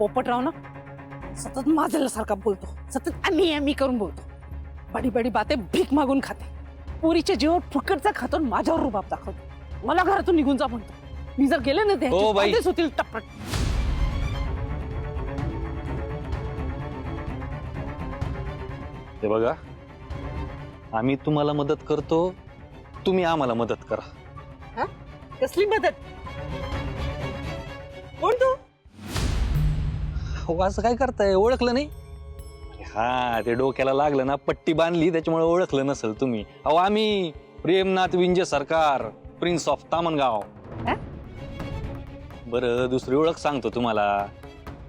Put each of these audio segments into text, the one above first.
पोपटराव ना सतत माझ्यासारखा बोलतो, सतत आम्ही करून बोलतो, बडी बडी बाते भीक मागून खाते, पोरीच्या जीवावर फुकटचा खातो, माझ्यावर रुबाब दाखवतो, मला घरातून निघून जा म्हणतो. मी जर गेले ना हो बाई. तेच होतील टपट. हे बघा, आम्ही तुम्हाला मदत करतो, तुम्ही आम्हाला मदत करा. हा? कसली मदत? कोण तू? हो, असं काय करताय, ओळखलं नाही? हा, ते डोक्याला लागलं ना, पट्टी बांधली त्याच्यामुळे ओळखलं नसेल तुम्ही. अहो, आम्ही प्रेमनाथ विंजे सरकार, प्रिन्स ऑफ तामणगाव. हा? बरं, दुसरी ओळख सांगतो तुम्हाला.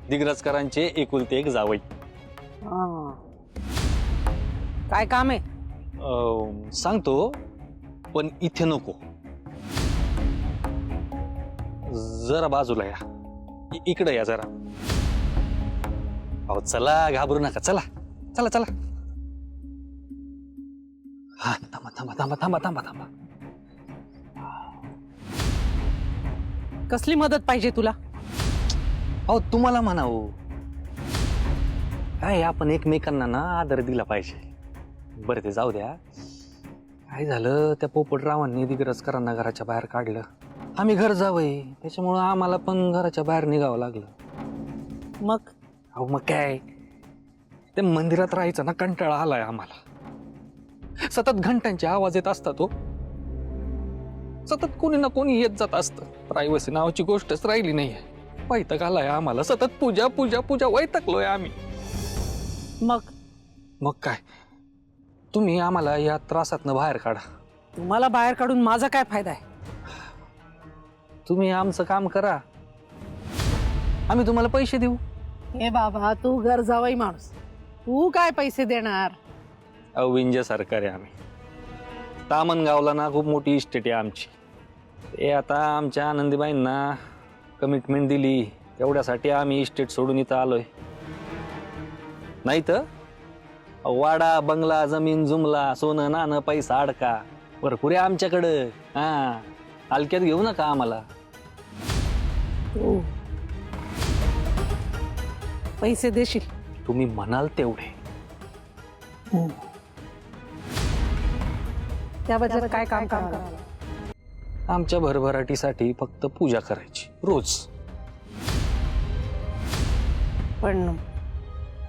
दिग्रजकरांचे एकुलते एक जावई. हा. काय काम आहे? सांगतो, पण इथे नको. जरा बाजूला या, इकडे या जरा. अहो चला, घाबरू नका, चला चला चला. हा, थांबा थांबा थांबा थांबा थांबा थांबा. कसली मदत पाहिजे तुला? अहो तुम्हाला म्हणावं काय, आपण एकमेकांना ना आदर दिला पाहिजे. बरं, ते जाऊ द्या. काय झालं, त्या पोपटरावांनी दिग्रजकरांना घराच्या बाहेर काढलं. आम्ही घर जावंय, त्याच्यामुळं आम्हाला पण घराच्या बाहेर निघावं लागलं. मग अहो मग काय, ते मंदिरात राहायचा ना कंटाळा आलाय आम्हाला. सतत घंटांचे आवाज येत असतात. तो सतत कोणी ना कोणी येत जात असतं. प्रायव्हसी नावाची गोष्टच राहिली नाहीये. वैताग आलाय आम्हाला, सतत पूजा पूजा पूजा, वैतागलोय आम्ही. मग काय, तुम्ही आम्हाला या त्रासातनं बाहेर काढा. तुम्हाला बाहेर काढून माझा काय फायदा आहे? तुम्ही आमचं काम करा, आम्ही तुम्हाला पैसे देऊ. हे बाबा, तू घर जावई माणूस, तू काय पैसे देणार? विंजे सरकार आहे आम्ही. तामणगावला ना खूप मोठी इस्टेट आहे आमची. ते आता आमच्या आनंदीबाईंना कमिटमेंट दिली, तेवढ्यासाठी आम्ही इस्टेट सोडून इथं आलोय. नाही तर वाडा बंगला जमीन जुमला सोनं नाणं पैसा अडका भरपूर आहे आमच्याकडं. हा, हलक्यात घेऊ नका आम्हाला. पैसे देशील? तुम्ही म्हणाल तेवढे. त्याबद्दल काय काम करणार? आमच्या भरभराटीसाठी फक्त पूजा करायची रोज. पण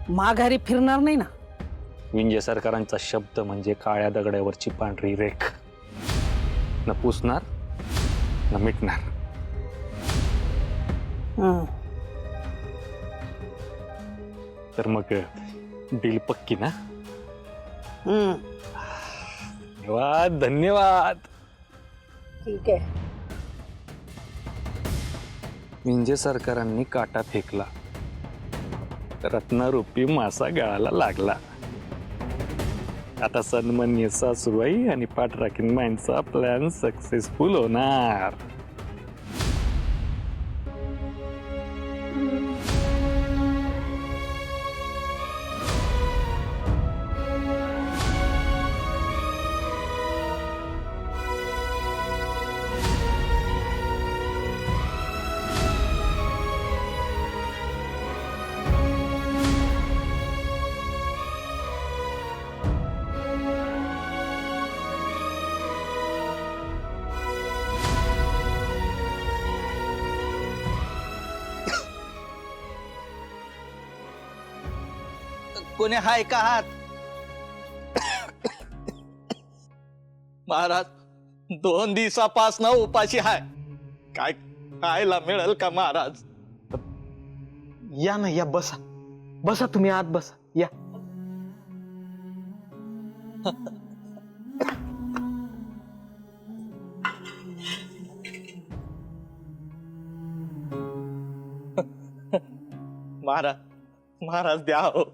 माघारी फिरणार नाही ना? विंजे सरकारांचा शब्द म्हणजे काळ्या दगडावरची पांढरी रेख. न पुसणार न मिटणार. तर मग डील पक्की ना? धन्यवाद धन्यवाद. ठीक आहे. विंजे सरकारांनी काटा फेकला, रत्नारूपी मासा गळाला लागला. आता सन्माननीय सासूबाई आणि पाठराखीन माईंचा प्लॅन सक्सेसफुल होणार. कोणी हाय का हात? महाराज, 2 दिवसापासनं उपाशी हाय. काय खायला मिळेल का महाराज? या ना, या बसा बसा, तुम्ही आत बसा, या. महाराज, महाराज द्या हो,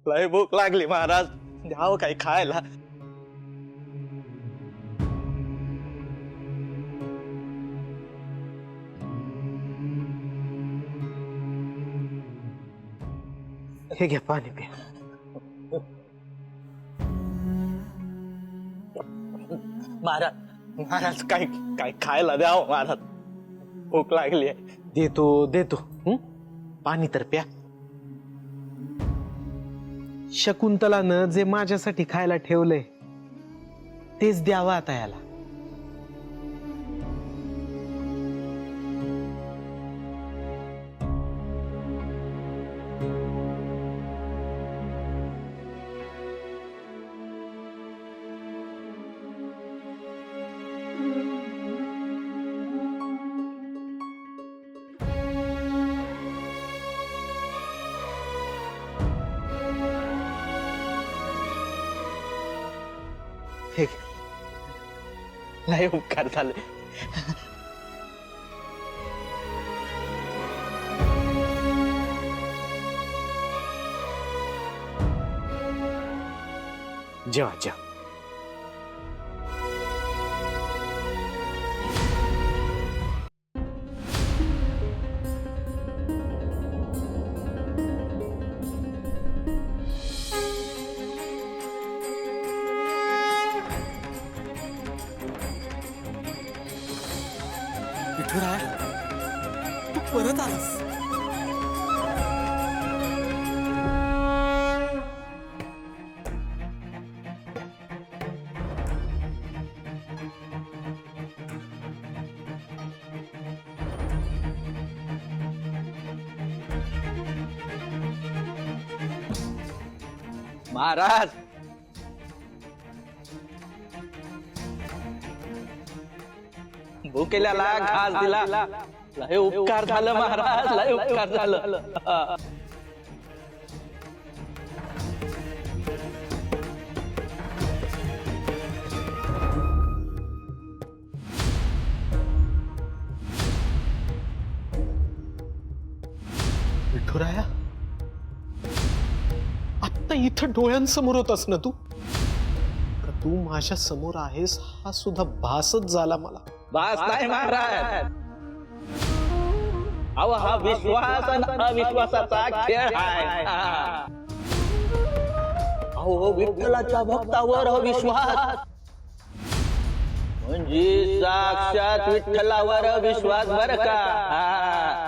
लय भूक लागली महाराज, द्या हो काही खायला. हे घ्या, पाणी प्या. महाराज, महाराज काय काय खायला द्या हो महाराज, भूक लागली आहे. देतो देतो. पाणी तर प्या. शकुंतलानं जे माझ्यासाठी खायला ठेवलंय तेच द्यावं आता याला. हे घे. लय उपकार झाले. जेवा जेवा. विठुराय, तू परत आलास. महाराज, भुकेल्याला घास दिला. लय उपकार झालं महाराज, लय उपकार झालं. विठुराया, आत्ता इथं डोळ्यांसमोर होतास ना तू? का तू माझ्या समोर आहेस हा सुद्धा भासच झाला मला. बास नाही महाराज. अहो, हा विश्वास आणि अविश्वासाचा खेळ आहे. अहो, विठ्ठलाच्या भक्तावर विश्वास म्हणजे साक्षात विठ्ठलावर विश्वास बर का.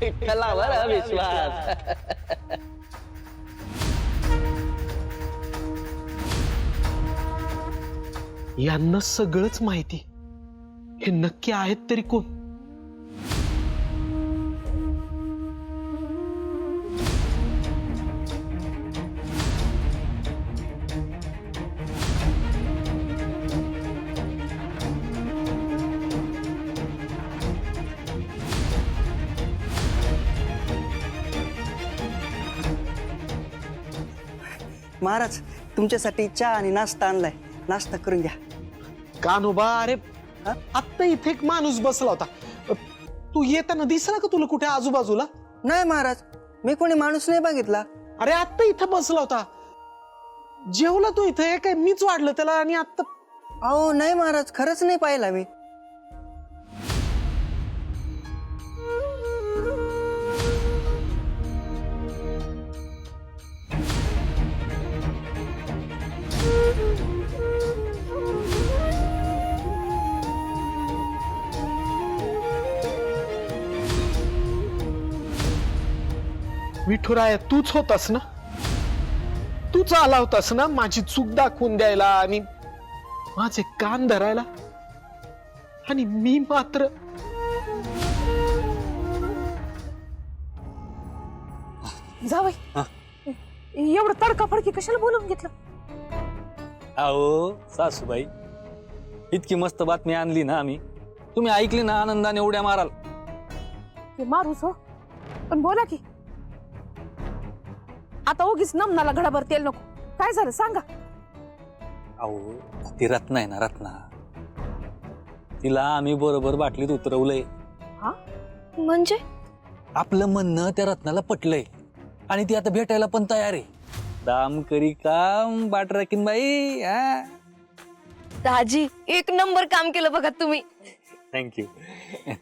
विठ्ठलावर विश्वास. यांना सगळंच माहिती. हे नक्की आहेत तरी कोण? महाराज, तुमच्यासाठी चहा आणि नाश्ता आणलाय. नाश्ता करून घ्या. कान्होबा, अरे आत्ता इथे एक माणूस बसला होता. तू येताना दिसला का तुला कुठे आजूबाजूला? नाही महाराज, मी कोणी माणूस नाही बघितला. अरे आत्ता इथं बसला होता. जेवला तू इथे काय? मीच वाढलं त्याला. आणि आत्ता अहो नाही महाराज, खरंच नाही पाहिला मी. विठुराया, तूच होतास ना? तूच आला होतास ना माझी चूक दाखवून द्यायला आणि माझे कान धरायला? आणि मी मात्र जावई, एवढं तडकाफडकी कशाला बोलून घेतलं? अहो सासूबाई, इतकी मस्त बातमी आणली ना आम्ही, तुम्ही ऐकली ना आनंदाने उड्या माराल. ते मारूस हो, पण बोला की. आता उगीच नमनाला घडाभर तेल नको. काय झालं सांगा. अहो, ती रत्ना आहे ना, रत्ना, तिला आम्ही बरोबर बाटलीत उतरवलंय. हा म्हणजे आपलं म्हणणं त्या रत्नाला पटलंय आणि ती आता भेटायला पण तयार आहे. दाम करी काम बाट राखीन बाई. दाजी, एक नंबर काम केलं बघा तुम्ही. थँक्यू.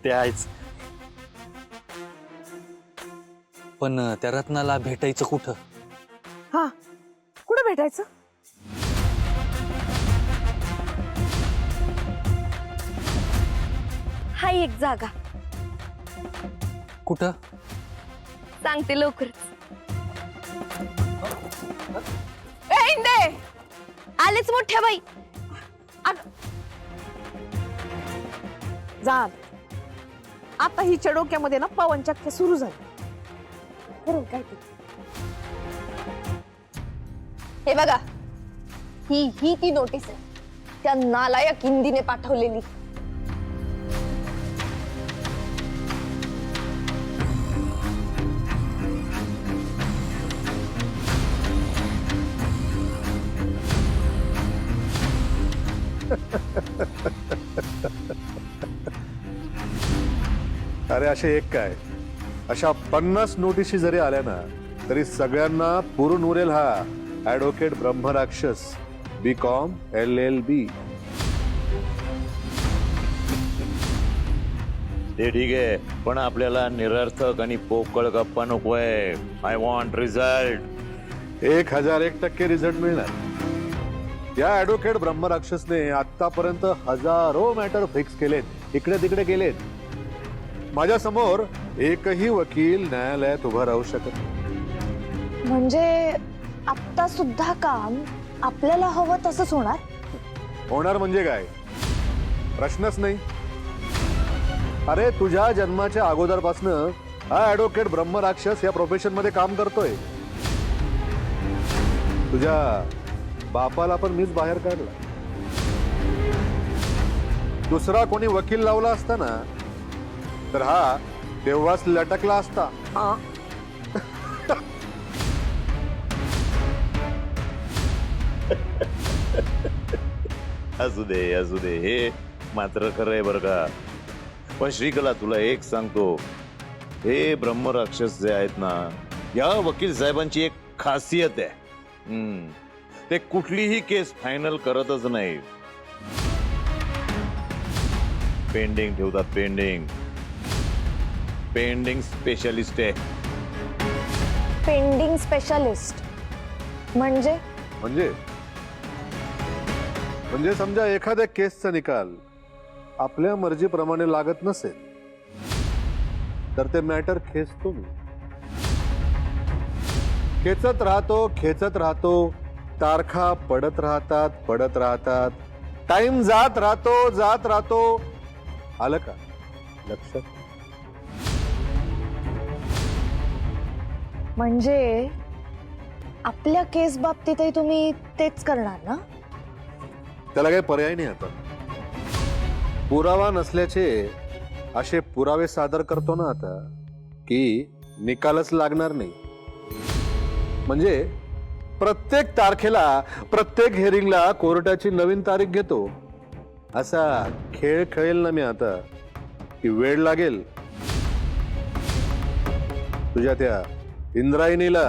ते आहेच, पण त्या रत्नाला भेटायचं कुठं? हा, कुठं भेटायचं? हाय एक जागा. कुठं? सांगते लवकरच. ए, इंदे आलेच मोठ्या बाई. जा आता हिच्या डोक्यामध्ये ना पवन चक्क्या सुरू झाली. खरं काय ते? हे बघा, ही ती नोटीस आहे त्या नालायक हिंदीने पाठवलेली. अरे असे एक काय, अशा 50 नोटिशी जरी आल्या ना तरी सगळ्यांना पुरून उरेल हा ऍडव्होकेट ब्रह्मराक्षस BCom LLB. ते ठीक आहे, पण आपल्याला निरर्थक आणि पोकळ गप्पा नकोय. I want result. 1001% रिझल्ट मिळणार. या ऍडव्होकेट ब्रह्मराक्षसने आतापर्यंत हजारो मॅटर फिक्स केलेत, इकडे तिकडे गेलेत. माझ्या समोर एकही वकील न्यायालयात उभा राहू शकत नाही. म्हणजे आता सुद्धा काम आपल्याला हवं तसंच होणार? होणार म्हणजे काय, प्रश्नच नाही. अरे तुझ्या जन्माच्या अगोदरपासनं हा ऍडव्होकेट ब्रह्मराक्षस या प्रोफेशन मध्ये काम करतोय. तुझ्या बापाला पण मीच बाहेर काढला. दुसरा कोणी वकील लावला असता ना तर हा तेव्हाच लटकला असता. असू दे, हे मात्र खरं आहे बरं का. पण श्रीकला, तुला एक सांगतो, हे ब्रह्मराक्षस जे आहेत ना, या वकील साहेबांची एक खासियत आहे. ते कुठलीही केस फायनल करतच नाही, पेंडिंग ठेवतात. पेंडिंग स्पेशलिस्ट आहे. पेंडिंग स्पेशलिस्ट म्हणजे? म्हणजे समजा एखाद्या केसचा निकाल आपल्या मर्जीप्रमाणे लागत नसेल तर ते मॅटर खेचतो मी. खेचत राहतो, तारखा पडत राहतात, टाइम जात राहतो. आलं का लक्षात? म्हणजे आपल्या केस बाबतीतही तुम्ही तेच करणार ना? त्याला काही पर्याय नाही. आता पुरावा नसल्याचे असे पुरावे सादर करतो ना आता की निकालच लागणार नाही. म्हणजे प्रत्येक तारखेला, प्रत्येक हेरिंगला कोर्टाची नवीन तारीख घेतो. असा खेळ खेळेल ना मी आता की वेळ लागेल तुझ्या त्या इंद्रायणीला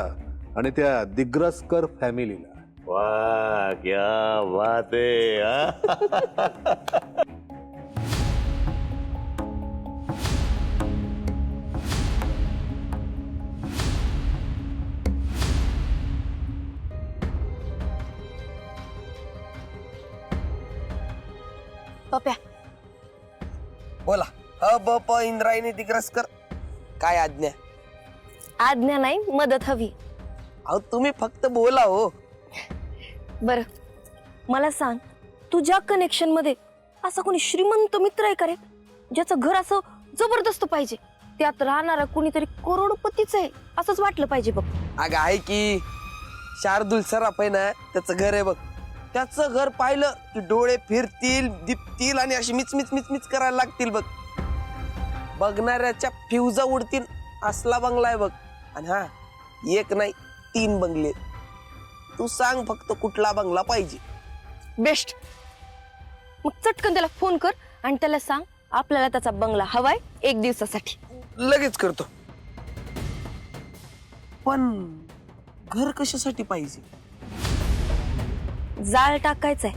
आणि त्या दिग्रसकर फॅमिलीला. वाह, क्या बात है. पप्या, बोला. ब इंद्रायणी दिग्रसकर, काय आज्ञा? आज्ञा नाही, मदत हवी. अहो तुम्ही फक्त बोला हो. बर, मला सांग, तुझ्या कनेक्शन मध्ये असा कोणी श्रीमंत मित्र आहे का रे, ज्याचं घर असं जबरदस्त पाहिजे, त्यात राहणारा कुणीतरी करोडपतीच आहे असंच वाटलं पाहिजे बघ. अगं आहे की शार्दुल सराफ आहे ना, त्याचं घर आहे बघ. त्याचं घर पाहिलं की डोळे फिरतील, दिपतील आणि अशी मिच करायला लागतील बघ. बघणाऱ्याच्या फ्युजा उडतील असला बंगला आहे बघ. आणि हा, एक नाही 3 बंगले. तू सांग फक्त कुठला बंगला पाहिजे. बेस्ट. मग चटकन त्याला फोन कर आणि त्याला सांग आपल्याला त्याचा बंगला हवाय 1 दिवसासाठी. लगेच करतो. पण घर कशासाठी पाहिजे? जाळ टाकायचंय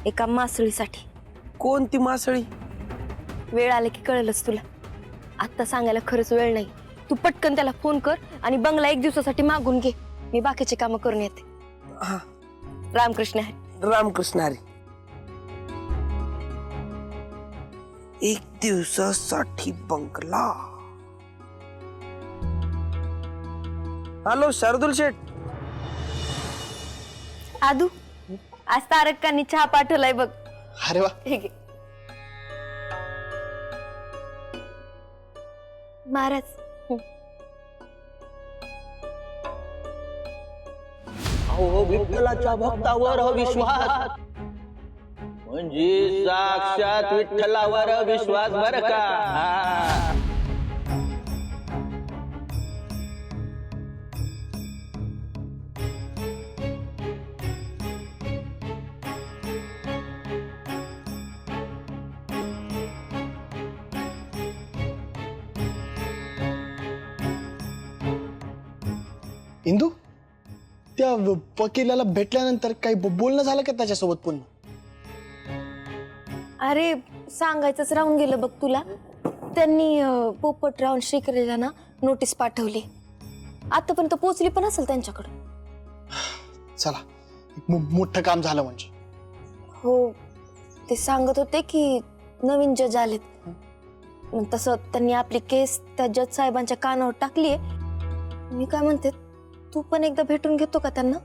एका मासळीसाठी. कोणती मासळी? वेळ आले की कळेलच तुला. आता सांगायला खरंच वेळ नाही. तू पटकन त्याला फोन कर आणि बंगला 1 दिवसासाठी मागून घे. मी बाकीचे काम करून येते. हा, रामकृष्ण हरी. रामकृष्ण हरी. 1 दिवसासाठी बंगला. हॅलो शार्दुल शेठ. आदू आज तारकांनी चहा पाठवलाय बघ. अरे वा. ठीक आहे महाराज. अहो विठ्ठलाच्या भक्तावर विश्वास म्हणजे साक्षात विठ्ठलावर विश्वास बर का. हा. इंदू, त्या वकिलाला भेटल्यानंतर काही बोलणं झालं का त्याच्यासोबत पुन्हा? अरे सांगायचंच राहून गेलं बघ तुला. त्यांनी पोपटराव आणि श्रीकरेला ना नोटीस पाठवली. आतापर्यंत पोहोचली पण असेल त्यांच्याकडे. चला, मोठं काम झालं म्हणजे. हो ते सांगत होते की नवीन जज आलेत. मग तसं त्यांनी आपली केस त्या जज साहेबांच्या कानावर टाकलीये. मी काय म्हणते, तू पण एकदा भेटून घेतो का त्यांना?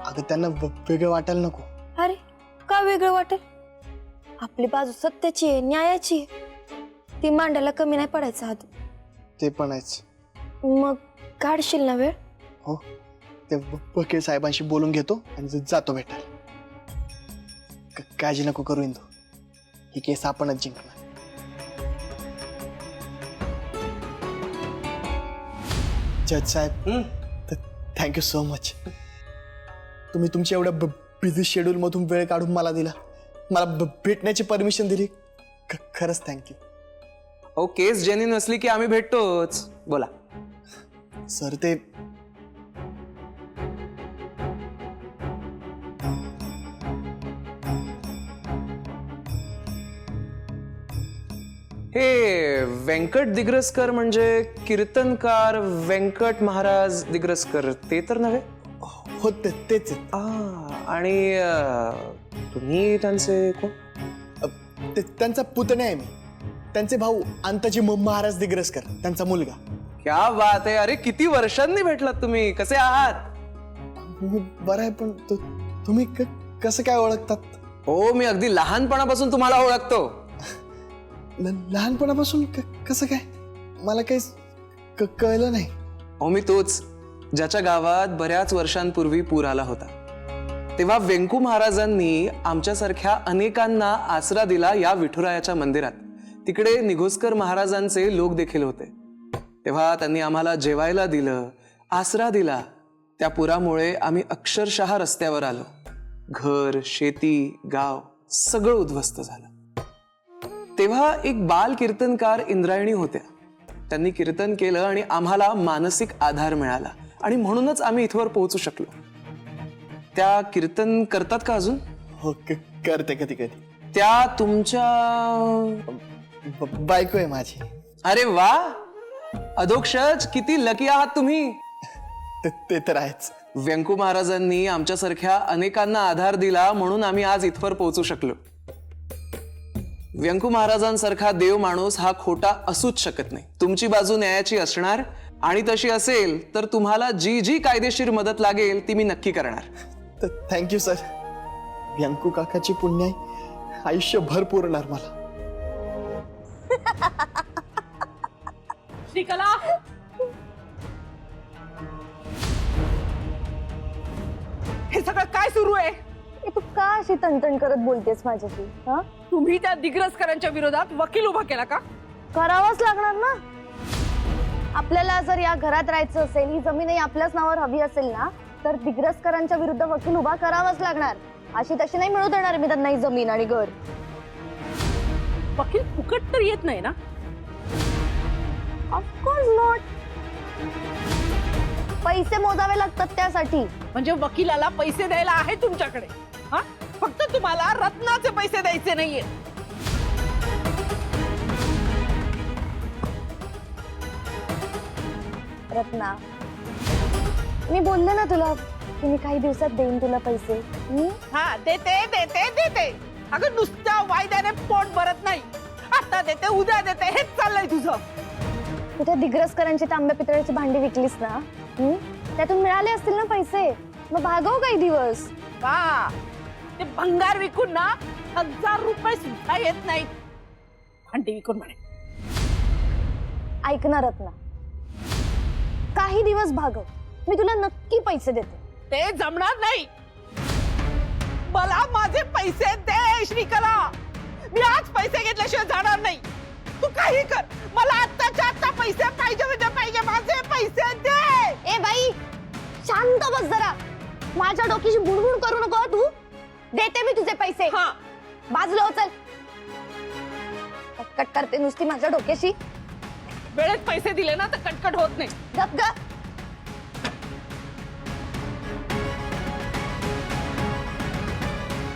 अगं त्यांना वेगळं वाटायला नको. अरे का वेगळं वाटेल? आपली बाजू सत्याची आहे, न्यायाची आहे. ती मांडायला कमी नाही पडायचं आधी. ते पण आहेच. मग काढशील ना वेळ? हो, ते वकील साहेबांशी बोलून घेतो आणि जातो भेटायला. काळजी नको करू इंदू, ही केस आपणच जिंकणार. जज साहेब, थँक्यू सो मच. तुम्ही तुमच्या एवढ्या बिझी शेड्यूल मधून वेळ काढून मला दिला, मला भेटण्याची परमिशन दिली. खरंच थँक्यू. अहो केस जेन्युइन असली की आम्ही भेटतोच. बोला. सर ते हे व्यंकट दिग्रसकर म्हणजे कीर्तनकार व्यंकट महाराज दिग्रसकर ते तर नव्हे? हो तेच आहेत. आणि तुम्ही त्यांचे कोण? त्यांचा पुतण्या आहे मी. त्यांचे भाऊ अंताजी महाराज दिग्रसकर, त्यांचा मुलगा. क्या बात आहे. अरे किती वर्षांनी भेटलात तुम्ही. कसे आहात? बरं आहे, पण तुम्ही कसं काय ओळखतात? हो मी अगदी लहानपणापासून तुम्हाला ओळखतो. लहानपणापासून कसं काय? मला काही कळलं नाही. हो मी तोच, ज्याच्या गावात बऱ्याच वर्षांपूर्वी पूर आला होता. तेव्हा व्यंकू महाराजांनी आमच्यासारख्या अनेकांना आसरा दिला या विठुरायाच्या मंदिरात. तिकडे निघोजकर महाराजांचे लोक देखील होते. तेव्हा त्यांनी आम्हाला जेवायला दिलं, आसरा दिला. त्या पुरामुळे आम्ही अक्षरशः रस्त्यावर आलो. घर, शेती, गाव सगळं उद्ध्वस्त झालं. तेव्हा एक बाल कीर्तनकार इंद्रायणी होत्या. त्यांनी कीर्तन केलं आणि आम्हाला मानसिक आधार मिळाला आणि म्हणूनच आम्ही इथवर पोहोचू शकलो. त्या कीर्तन करतात का अजून? हो करते कधी कधी. त्या तुमच्या बायको आहे माझी. अरे वा, अधोक्षज, किती लकी आहात तुम्ही. ते तर आहेच. व्यंकू महाराजांनी आमच्यासारख्या अनेकांना आधार दिला म्हणून आम्ही आज इथवर पोहोचू शकलो. व्यंकू महाराजांसारखा देव माणूस हा खोटा असूच शकत नाही. तुमची बाजू न्यायाची असणार आणि तशी असेल तर तुम्हाला जी जी कायदेशीर मदत लागेल ती मी नक्की करणार. Thank you sir. व्यंकू काकाची पुण्याई आयुष्यभर पुरणार मला. श्रीकला, हे सगळं काय सुरू आहे? तू का अशी तणतण करत बोलतेस माझ्याशी? हा, तुम्ही त्या दिग्रसकरांच्या विरोधात वकील उभा केला का? करावंच लागणार ना. आपल्याला जर या घरात राहायचं असेल, ही जमीनही आपल्याच नावावर हवी असेल ना, तर दिग्रसकरांच्या विरुद्ध वकील उभा करावाच लागणार. अशी तशी नाही मिळू देणार मी त्यांना ही जमीन आणि घर. वकील फुकट तर येत नाही ना? Of course not. पैसे मोजावे लागतात त्यासाठी. म्हणजे वकिलाला पैसे द्यायला आहे तुमच्याकडे? हा, फक्त तुम्हाला रत्नाचे पैसे द्यायचे नाहीये. रत्ना, मी बोलले ना तुला की मी काही दिवसात देईन तुला पैसे. हा, देते देते देते. अगं नुसत्या वायद्याने पोट भरत नाही. आता देते, उद्या देते, हेच चाललंय तुझं. तू त्या दिग्रसकरांची तांब्या पितळाची भांडी विकलीस ना, त्यातून मिळाले असतील ना पैसे, मग भागव काही दिवस. वा, ते भंगार विकून ना 1000 रुपये सुद्धा येत नाही. भांडी विकून म्हणे. ऐकणारच ना, काही दिवस भागव, मी तुला नक्की पैसे देते. ते जमणार नाही. मला माझे पैसे दे श्रीकला. मी आज पैसे घेतल्याशिवाय जाणार नाही. तू काही कर, मला आत्ताच्या आत्ता पैसे पाहिजे म्हणजे पाहिजे. माझे पैसे दे. ए बाई, शांत बस जरा. माझ्या डोक्याची बुणबुण करू नको तू. देते मी तुझे पैसे. हा, बाजूला हो, चल. कटकट करते नुसती माझ्या डोक्याशी. वेळेत पैसे दिले ना तर कटकट होत नाही. गप ग.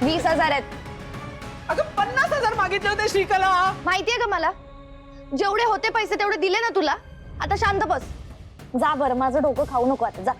$20,000 आहेत. अगं 50,000 मागितले होते श्रीकला. माहितीये का मला, जेवढे होते पैसे तेवढे दिले ना तुला. आता शांत बस. जा बरं, माझं डोकं खाऊ नको आता. जा.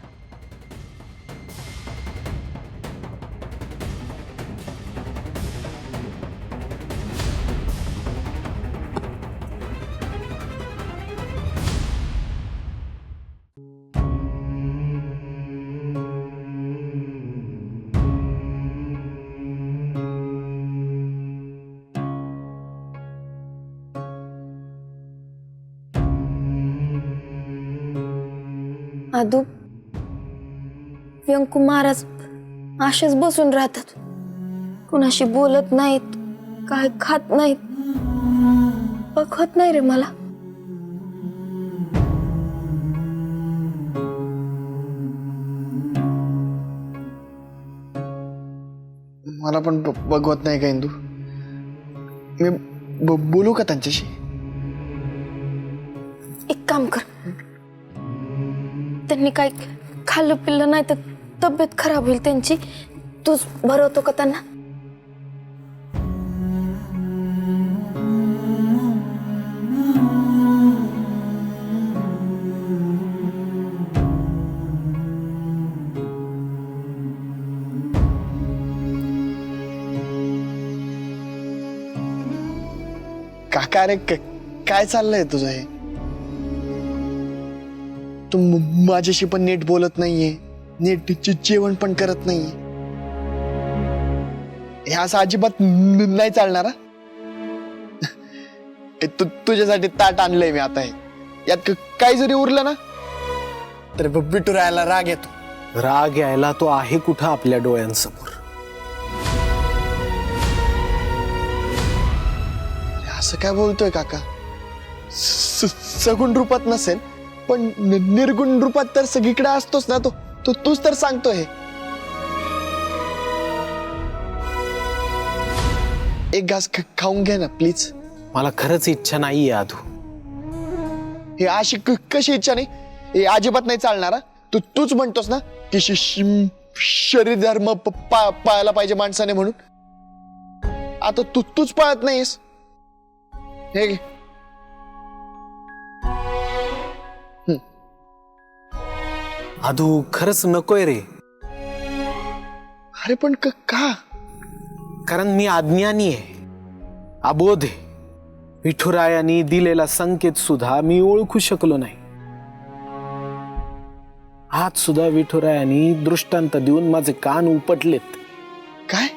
आदू, व्यंकू महाराज असेच बसून राहतात, कुणाशी बोलत नाहीत, काय खात नाहीत. बघत नाही रे मला. मला पण बघवत नाही का इंदू? मी बोलू का त्यांच्याशी? एक काम कर, त्यांनी काय खाल्लं पिल्लं नाही तर तब्येत खराब होईल त्यांची. तूच भरवतो का त्यांना? काका, अरे काय चाललंय तुझं हे? तू माझ्याशी पण नीट बोलत नाहीये, नीट जेवण पण करत नाहीये. हे असं अजिबात नाही चालणार. तुझ्यासाठी ताट आणलंय मी आता. हे यात काही जरी उरलं ना तर विठुरायाला राग येतो. राग यायला तो आहे कुठं आपल्या डोळ्यांसमोर. असं काय बोलतोय काका? सगुण रूपात नसेल पण निर्गुण रूपात तर सगळीकडे असतोच ना तो. तूच तर सांगतोय. एक घास खाऊन घे ना प्लीज. मला खरंच इच्छा नाहीये आधू. हे अशी कशी इच्छा नाही? हे अजिबात नाही चालणार. तूच म्हणतोस ना की शरीर धर्म पाळायला पाहिजे माणसाने म्हणून. आता तूच पाळत नाहीस. हे घे. आधू, खरंच नकोय रे. अरे पण का? कारण मी अज्ञानी आहे, अबोध आहे. विठुरायानी दिलेला संकेत सुद्धा मी ओळखू शकलो नाही. आज सुद्धा विठुरायानी दृष्टांत देऊन माझे कान उपटलेत. काय?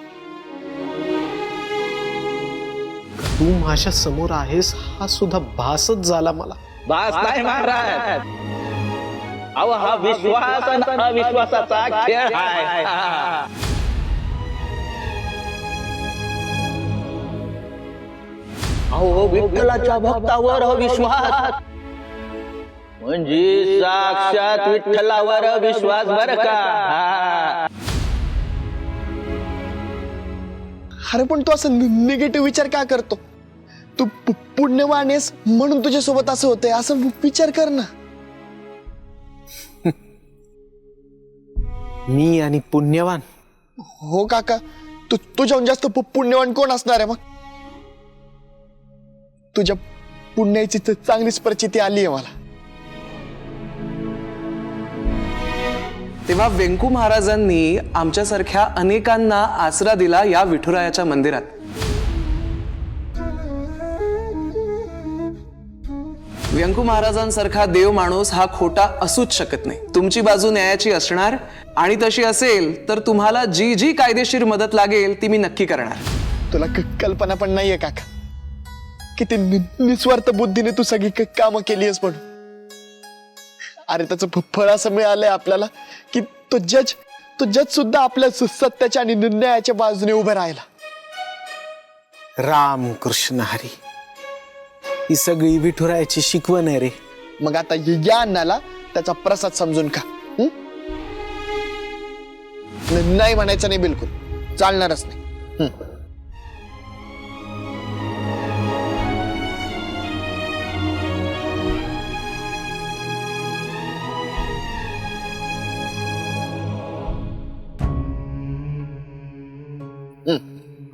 तू माझ्या समोर आहेस हा सुद्धा भासच झाला मला. बास नाही महाराज. अहो, हा विश्वास आणि अविश्वासाचा खेळ आहे. अहो, विठ्ठलाच्या भक्तावर विश्वास म्हणजे साक्षात विठ्ठलावर विश्वास बर का. अरे पण तू असं निगेटिव्ह विचार का करतो? तू पुण्यवान आहेस म्हणून तुझ्यासोबत असं होतंय असं विचार कर ना. मी आणि पुण्यवान? हो काका, तुझ्याहून जास्त पुण्यवान कोण असणार आहे मग? तुझ्या पुण्याची चांगलीच परिस्थिती आली आहे मला. तेव्हा व्यंकू महाराजांनी आमच्यासारख्या अनेकांना आसरा दिला या विठुरायाच्या मंदिरात. व्यंकू महाराजांसारखा देव माणूस हा खोटा असूच शकत नाही. तुमची बाजू न्यायाची असणार आणि तशी असेल तर तुम्हाला जी जी कायदेशीर मदत लागेल ती मी नक्की करणार. तुला कल्पना पण नाहीये काका किती निस्वार्थ बुद्धीने तू सगळी कामं केली आहेस म्हणून. अरे त्याचं फळ असं मिळालंय आपल्याला की तो जज सुद्धा आपल्या सत्याच्या आणि न्यायाच्या बाजूने उभं राहिला. राम कृष्ण हरी, ही सगळी विठुरायाची शिकवण आहे रे. मग आता या अन्नाला त्याचा प्रसाद समजून खा. नाही म्हणायचं नाही, बिलकुल चालणारच नाही.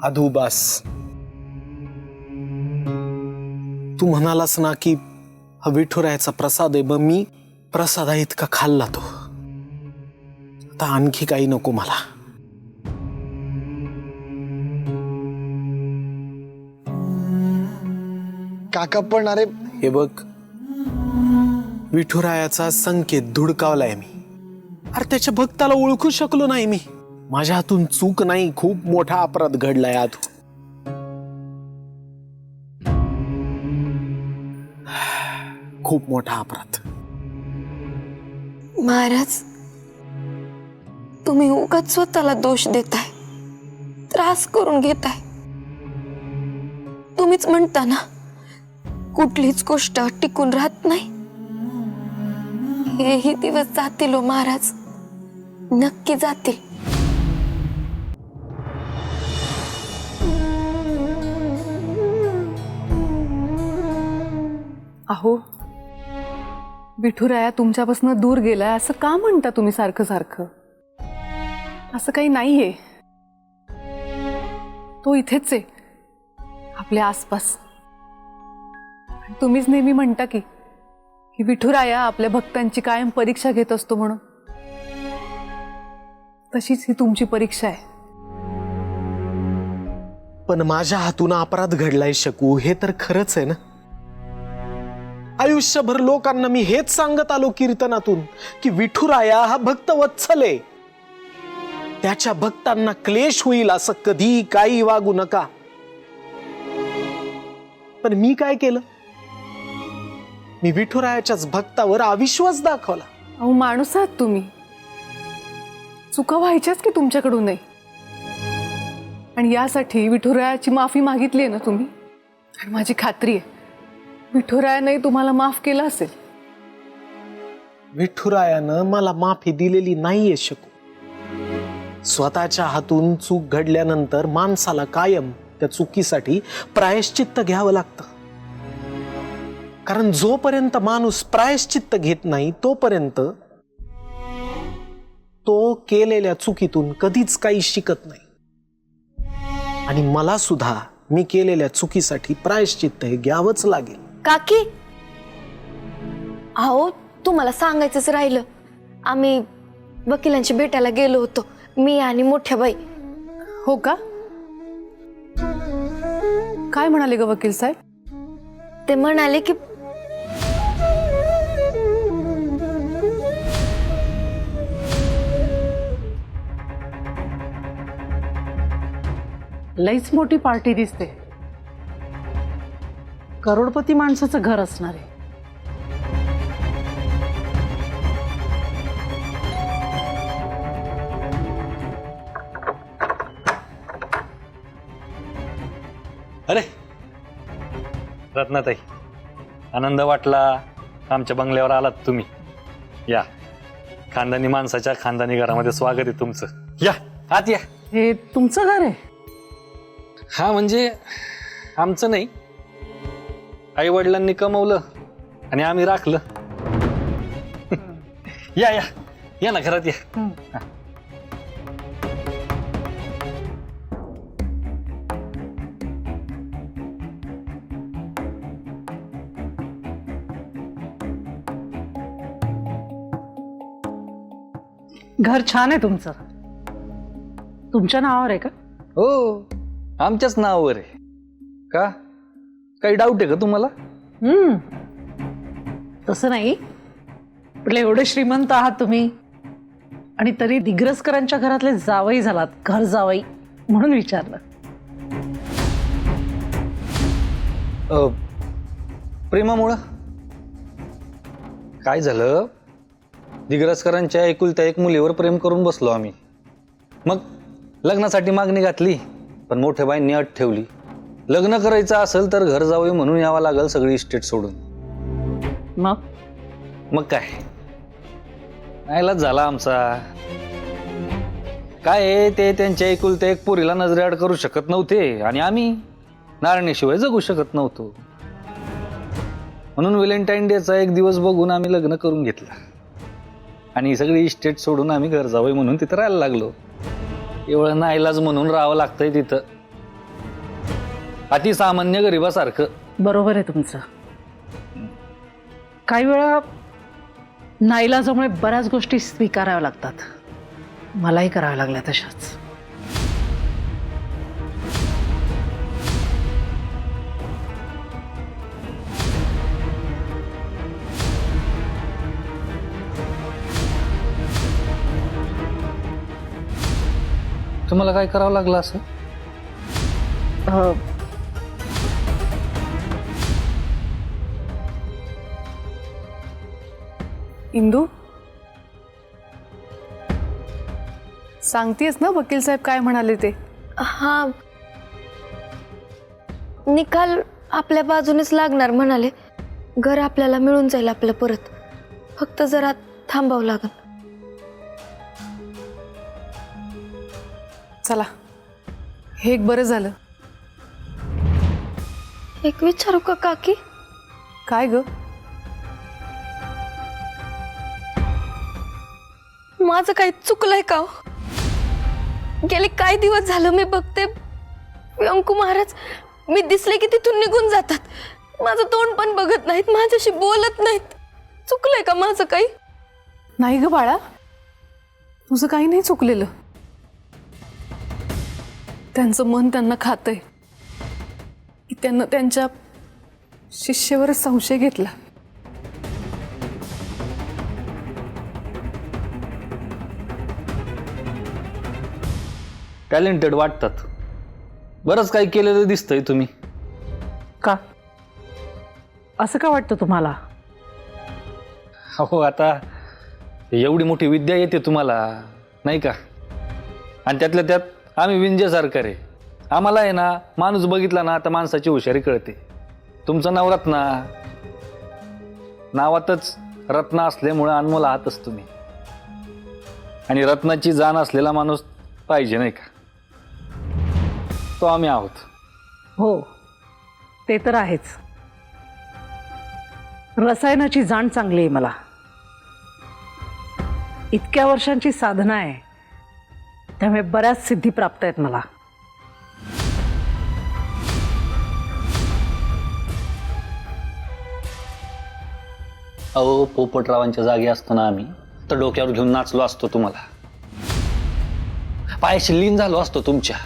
अधुबास, तू म्हणालास ना की हा विठुरायाचा प्रसाद आहे, मग मी प्रसादा इतका खाल्ला तो. आता आणखी काही नको मला. काका पण अरे हे बघ, विठुरायाचा संकेत धुडकावलाय मी. अरे त्याच्या भक्ताला ओळखू शकलो नाही मी. माझ्या हातून चूक नाही, खूप मोठा अपराध घडलाय आधू. खूप मोठा अपराध. महाराज, तुम्ही उगाच स्वतःला दोष देताय, त्रास करून घेताय. तुम्हीच म्हणता ना, कुठलीच गोष्ट टिकून राहत नाही. हेही दिवस जातील हो महाराज, नक्की जातील. अहो, विठुराया तुमच्यापासून दूर गेलाय असं का म्हणता तुम्ही सारखं सारखं? असं काही नाहीये. तो इथेच आहे, आपल्या आसपास. तुम्हीच नेहमी म्हणता की विठुराया आपल्या भक्तांची कायम परीक्षा घेत असतो म्हणून. तशीच ही तुमची परीक्षा आहे. पण माझ्या हातून अपराध घडलाय शकू, हे तर खरंच आहे ना. आयुष्यभर लोकांना मी हेच सांगत आलो कीर्तनातून की विठुराया हा भक्त वत्सल आहे. त्याच्या भक्तांना क्लेश होईल असं कधी काही वागू नका. पण मी काय केलं? मी विठुरायाच्याच भक्तावर अविश्वास दाखवला. अहो, माणूस आहात तुम्ही, चुका व्हायच्याच की तुमच्याकडून नाही. आणि यासाठी विठुरायाची माफी मागितली आहे ना तुम्ही. आणि माझी खात्री आहे विठुरायाने तुम्हाला माफ केलं असेल. विठुरायानं मला माफी दिलेली नाहीये शकू. स्वतःच्या हातून चूक घडल्यानंतर माणसाला कायम त्या चुकीसाठी प्रायश्चित्त घ्यावं लागतं. कारण जोपर्यंत माणूस प्रायश्चित्त घेत नाही तोपर्यंत तो केलेल्या चुकीतून कधीच काही शिकत नाही. आणि मला सुद्धा मी केलेल्या चुकीसाठी प्रायश्चित्त हे घ्यावंच लागेल. काकी, अहो तुम्हाला सांगायचंच राहिलं. आम्ही वकिलांची भेटायला गेलो होतो, मी आणि मोठ्या बाई. हो का? काय म्हणाले ग वकील साहेब? ते म्हणाले की लईच मोठी पार्टी दिसते. करोडपती माणसाचं घर असणार आहे. अरे रत्नाताई, आनंद वाटला. आमच्या बंगल्यावर आलात तुम्ही. या, खानदानी माणसाच्या खानदानी घरामध्ये स्वागत आहे तुमचं. या आत या. हे तुमचं घर आहे? हा, म्हणजे आमचं नाही, आई वडिलांनी कमवलं आणि आम्ही राखलं. या या या ना, घरात या. घर छान आहे तुमचं. तुमच्या नावावर आहे का? हो, आमच्याच नावावर आहे. का, काही डाऊट आहे का तुम्हाला? तसं नाही, म्हटलं एवढे श्रीमंत आहात तुम्ही आणि तरी दिग्रसकरांच्या घरातले जावई झालात, घर जावई, म्हणून विचारलं. प्रेमामुळं काय झालं, दिग्रसकरांच्या एकुलत्या एक मुलीवर प्रेम करून बसलो आम्ही. मग लग्नासाठी मागणी घातली, पण मोठ्या बाईंनी अट ठेवली, लग्न करायचं असेल तर घर जावई म्हणून यावं लागल सगळी इस्टेट सोडून. मग काय नाईलाज झाला आमचा. काय आहे, ते त्यांच्या एकुलत्या एक पोरीला नजरेआड करू शकत नव्हते आणि आम्ही नारायणशिवाय जगू शकत नव्हतो. म्हणून व्हॅलेंटाईन डेचा एक दिवस बघून आम्ही लग्न करून घेतलं आणि सगळी इस्टेट सोडून आम्ही घर जावई म्हणून तिथं राहायला लागलो. एवढं नाईलाज म्हणून राहावं लागतंय तिथं, अतिसामान्य गरिबासारखं. बरोबर आहे तुमचं. काही वेळा नाईलाजामुळे बऱ्याच गोष्टी स्वीकाराव्या लागतात. मलाही कराव्या लागल्या तशाच. तुम्हाला काय करावं लागलं असं? इंदू, सांगतेस ना वकील साहेब काय म्हणाले ते? हा, निकाल आपल्या बाजूनेच लागणार म्हणाले. घर आपल्याला मिळून जाईल आपलं परत, फक्त जरा थांबावं लागल. चला, हे एक बरं झालं. एक विचारू का काकी? काय ग? माझं काही चुकलंय का हो? गेले काही दिवस झालं मी बघते व्यंकू महाराज मी दिसले की तिथून निघून जातात. माझं तोंड पण बघत नाहीत, माझ्याशी बोलत नाहीत. चुकलंय का माझं काही? नाही ग बाळा, तुझं काही नाही चुकलेलं. त्यांचं मन त्यांना खातंय की त्यांना त्यांच्या शिष्येवरच संशय घेतला. टॅलेंटेड वाटतात, बरंच काही केलेलं दिसतंय तुम्ही. का असं का वाटतं तुम्हाला? हो, आता एवढी मोठी विद्या येते तुम्हाला नाही का, आणि त्यातल्या त्यात आम्ही विंजे सरकार आहे. आम्हाला आहे ना, माणूस बघितला ना आता माणसाची हुशारी कळते. तुमचं नाव रत्ना, नावातच रत्न असल्यामुळे अनमोल आहातच तुम्ही, आणि रत्नाची जाण असलेला माणूस पाहिजे नाही का, तो आम्ही आहोत. हो, ते तर आहेच. रसायनाची जाण चांगली आहे मला. इतक्या वर्षांची साधना आहे, त्यामुळे बऱ्याच सिद्धी प्राप्त आहेत मला. अहो, पोपटरावांच्या जागी असतो ना आम्ही, तर डोक्यावर घेऊन नाचलो असतो तुम्हाला, पायाशी लीन झालो असतो तुमच्या,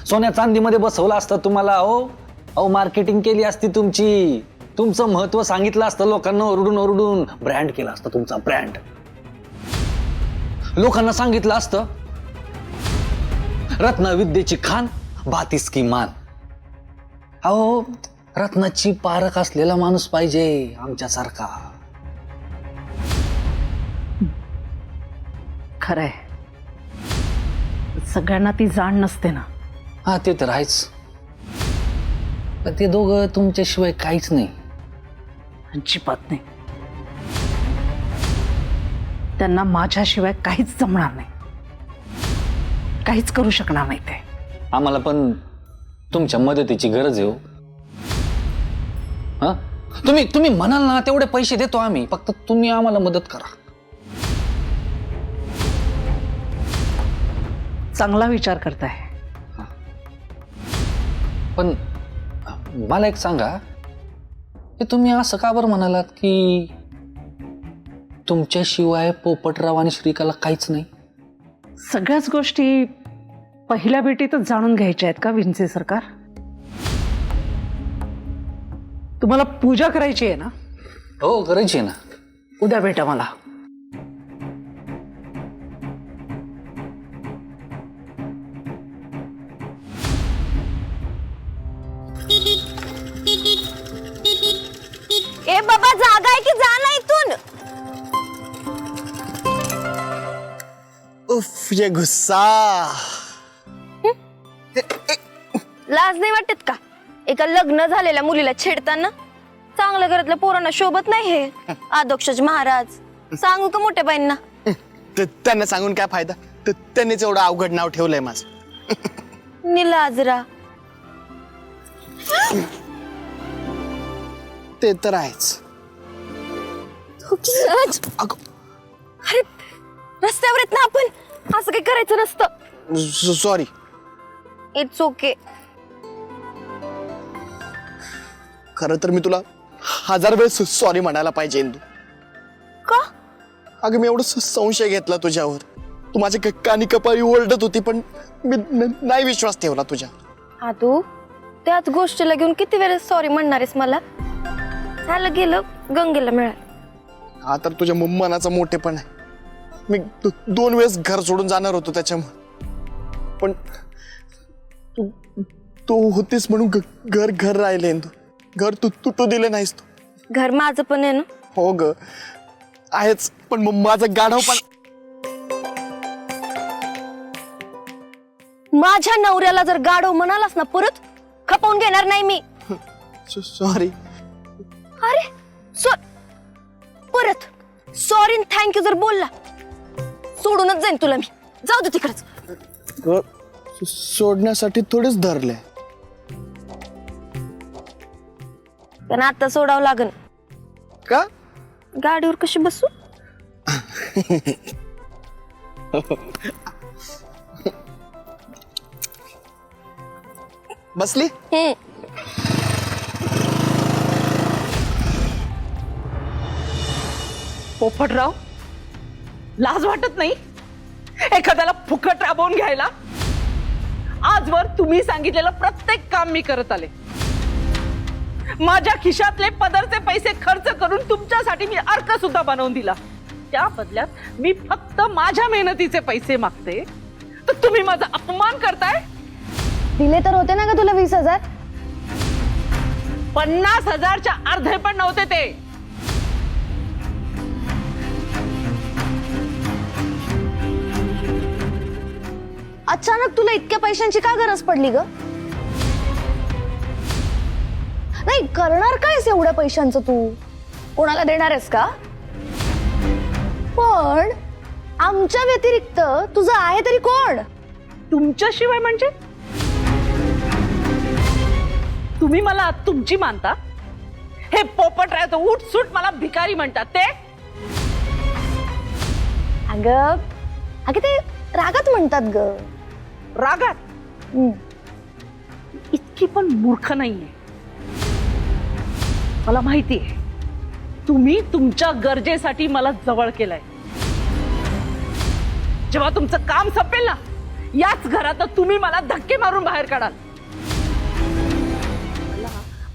सोन्या चांदीमध्ये बसवलं असतं तुम्हाला. अहो, मार्केटिंग केली असती तुमची, तुमचं महत्व सांगितलं असतं लोकांना, ओरडून ओरडून ब्रँड केला असता तुमचा ब्रँड. लोकांना सांगितलं असतं रत्नविद्येची खान बातीस की मान. अहो, रत्नाची पारख असलेला माणूस पाहिजे आमच्यासारखा. खरंय, सगळ्यांना ती जाण नसते ना. हा, ते तर आहेच, पण ते दोघं तुमच्याशिवाय काहीच नाही. अजिबात नाही. त्यांना माझ्याशिवाय काहीच जमणार नाही, काहीच करू शकणार नाही ते. आम्हाला पण तुमच्या मदतीची गरज आहे. हा, तुम्ही म्हणाल ना तेवढे पैसे देतो आम्ही, फक्त तुम्ही आम्हाला मदत करा. चांगला विचार करताय. पण मला एक सांगा की तुम्ही असं का बरं म्हणालात की तुमच्याशिवाय पोपटराव आणि श्रीकला काहीच नाही? सगळ्याच गोष्टी पहिल्या भेटीतच जाणून घ्यायच्या आहेत का विंचे सरकार? तुम्हाला पूजा करायची आहे ना, हो करायची ना. उद्या भेटा मला. ए बाबा जागा आहे की जा ना इथून. उफ, ये गुस्सा. लाज नाही वाटत का एका लग्न झालेल्या मुलीला छेडताना? चांगल्या घरातल्या पोरांना शोभत नाही हे आदोक्षज महाराज. सांगू का मोठ्या बाईंना? त्यांना सांगून काय फायदा? त्यांनीच एवढं अवघड नाव ठेवलंय माझं. निलाजरा. ते तर आहेच. अरे रस्त्यावर येत ना आपण, असं काही करायचं नसतं. सॉरी. It's okay. खरं तर मी तुला 1000 वेळेस सॉरी म्हणायला पाहिजे इंदू. का? अगं मी एवढं संशय घेतला तुझ्यावर. तू माझ्या कानी कपाळी ओरडत होती पण मी नाही विश्वास ठेवला तुझ्या. हा तू त्याच गोष्टीला घेऊन किती वेळेस सॉरी म्हणणार आहेस मला? झालं गेलं, गंगेला मिळालं. हा तर तुझ्या मनाचा मोठेपण आहे. मी 2 वेळेस घर सोडून जाणार होतो त्याच्यामुळे, पण तू होतीस म्हणून घर राहिले इंदू. घर तू दिलं नाहीस तू. घर माझं पण आहे ना. हो ग आहेच, पण माझं गाढव पण. माझ्या नवऱ्याला जर गाढव म्हणालास ना परत खपवून घेणार नाही मी. सॉरी. अरे परत सॉरी थँक्यू जर बोलला सोडूनच जाईन तुला मी. जाऊ दे तिकडच. सोडण्यासाठी थोडेच धरले, पण आता सोडावं लागन का? गाडीवर कशी बसू? बसली? पोपटराव, लाज वाटत नाही एखाद्याला फुकट राबवून घ्यायला? आजवर तुम्ही सांगितलेलं प्रत्येक काम मी करत आले. माझ्या खिशातले पदरचे पैसे खर्च करून तुमच्यासाठी मी अर्क सुद्धा बनवून दिला. त्या बदल्यात मी फक्त माझ्या मेहनतीचे पैसे मागते, तर तुम्ही माझा अपमान करताय. दिले तर होते ना ग तुला 20,000? 50,000च्या अर्धे पण नव्हते ते. अचानक तुला इतक्या पैशांची का गरज पडली ग? नाही करणार कायस एवढ्या पैशांचं तू? कोणाला देणार आहेस का? पण आमच्या व्यतिरिक्त तुझं आहे तरी कोण? तुमच्याशिवाय म्हणजे? तुम्ही मला तुमची मानता? हे पोपटराव उठसूट मला भिकारी म्हणतात ते? अगं ते रागात म्हणतात ग. रागात? इतकी पण मूर्ख नाहीये. मला माहिती आहे तुम्ही तुमच्या गरजेसाठी मला जवळ केलंय. जेव्हा तुमचं काम संपेल ना, याच घरात तुम्ही मला धक्के मारून बाहेर काढाल.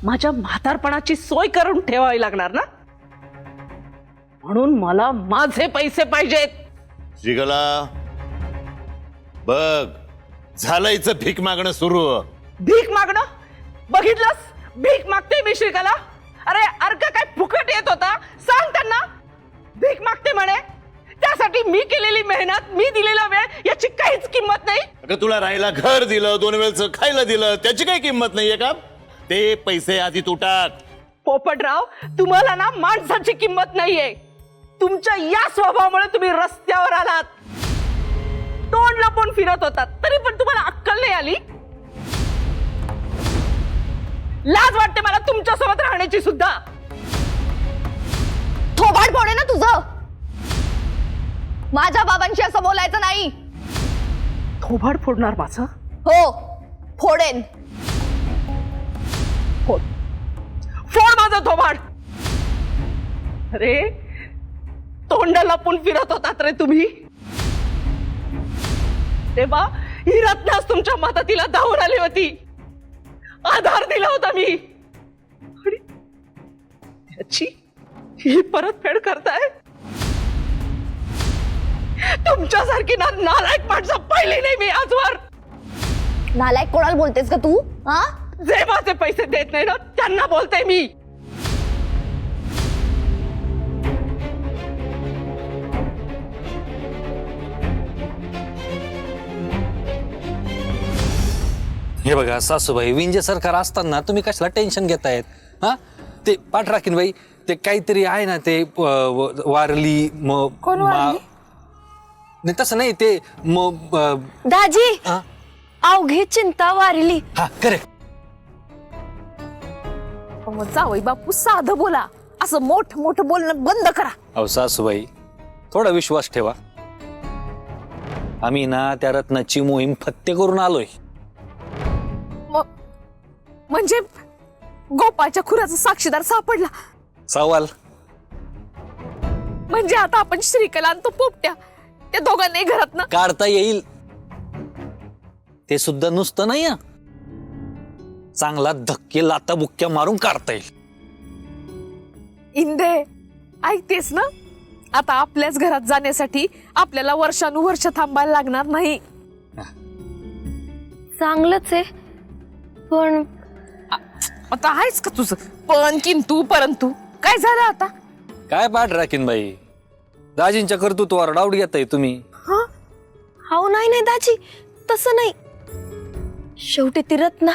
माझ्या म्हातारपणाची सोय करून ठेवावी लागणार ना, म्हणून मला माझे पैसे पाहिजेत. श्रीकला बघ, झालं हिचं भीक मागणं सुरू. भीक मागणं? बघितलंस, भीक मागते मी श्रीकला. अरे अर्क काय फुकट येत होता? सांग त्यांना. भीक मागते म्हणे, त्यासाठी मी केलेली मेहनत, मी दिलेला वेळ याची काहीच किंमत नाही. अगं तुला राहायला घर दिलं, 2 वेळचं खायला दिलं, त्याची काही किंमत नाहीये का? ते पैसे आधी तू टाक. पोपटराव, तुम्हाला ना माणसाची किंमत नाहीये. तुमच्या या स्वभावामुळे तुम्ही रस्त्यावर आलात. तोंड लपून फिरत होतात तरी पण तुम्हाला अक्कल नाही आली. लाज वाटते मला तुमच्या सोबत राहण्याची सुद्धा. थोबाड फोडे ना तुझं. माझ्या बाबांशी असं बोलायचं नाही. थोबाड फोडणार माझं? हो फोडेन. फोड फोड माझं थोबाड. अरे तोंड लपून फिरत होतात रे तुम्ही. तेव्हा ही रत्नाच तुमच्या मदतीला धावून आली होती, आधार दिला होता मी. त्याची ही परतफेड करताय? तुमच्यासारखी ना नालायक माणसं पहिली नाही मी आजवर. नालायक कोणाला बोलतेस का तू? हा, जे माझे पैसे देत नाही ना त्यांना बोलते मी. हे बघा सासूबाई, विंजे सरकार असताना तुम्ही कशाला टेन्शन घेतायत? हा, ते पाठ राखीन बाई, ते काहीतरी आहे ना ते वारली कोण वारली? नाही तसं नाही ते दाजी हा? अवघी चिंता वारली. हा करेक्ट. जावई बापू साधं बोला, असं मोठ मोठं बोलणं बंद करा. अहो सासूबाई, थोडा विश्वास ठेवा. आम्ही ना त्या रत्नाची मोहीम फत्ते करून आलोय. म्हणजे गोपाळच्या खुराचा साक्षीदार सापडला? सवाल म्हणजे आता आपण श्रीकला आणि तो पोपट्या त्या दोघांनाही घरात काढता येईल. ते सुद्धा नुसतं नाही, चांगला धक्के लाता बुक्क्या मारून काढता येईल. इंदे ऐकतेस ना, आता आपल्याच घरात जाण्यासाठी आपल्याला वर्षानुवर्ष थांबायला लागणार नाही. चांगलंच आहे, पण आता आहेच का तुझं पण किंतु परंतु? काय झालं आता? काय पाठ राखीन बाई, दाजींच्या कर्तृत्वावर डाऊट घेताय तुम्ही. हाव नाही दाजी, तसं नाही. शेवटी ती रत्ना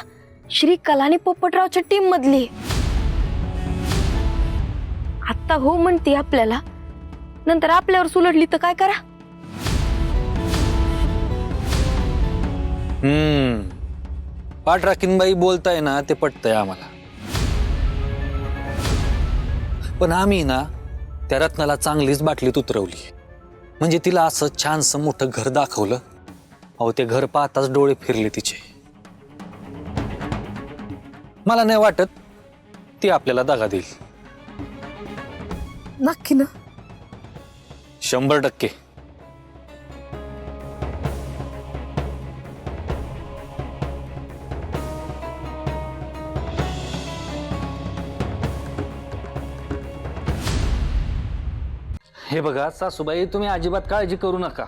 श्रीकला आणि पोपटरावच्या टीम मधली. आता हो म्हणते आपल्याला, नंतर आपल्यावर सुलटली तर काय करा? पाठ राखीन बाई बोलताय ना ते पटतंय आम्हाला. पण आम्ही ना त्या रत्नाला चांगलीच बाटलीत उतरवली. म्हणजे तिला असं छानसं मोठं घर दाखवलं. अहो ते घर पाहताच डोळे फिरले तिचे. मला नाही वाटत ती आपल्याला दगा देईल. नक्की ना? 100%. हे बघा सासूबाई, तुम्ही अजिबात काळजी करू नका.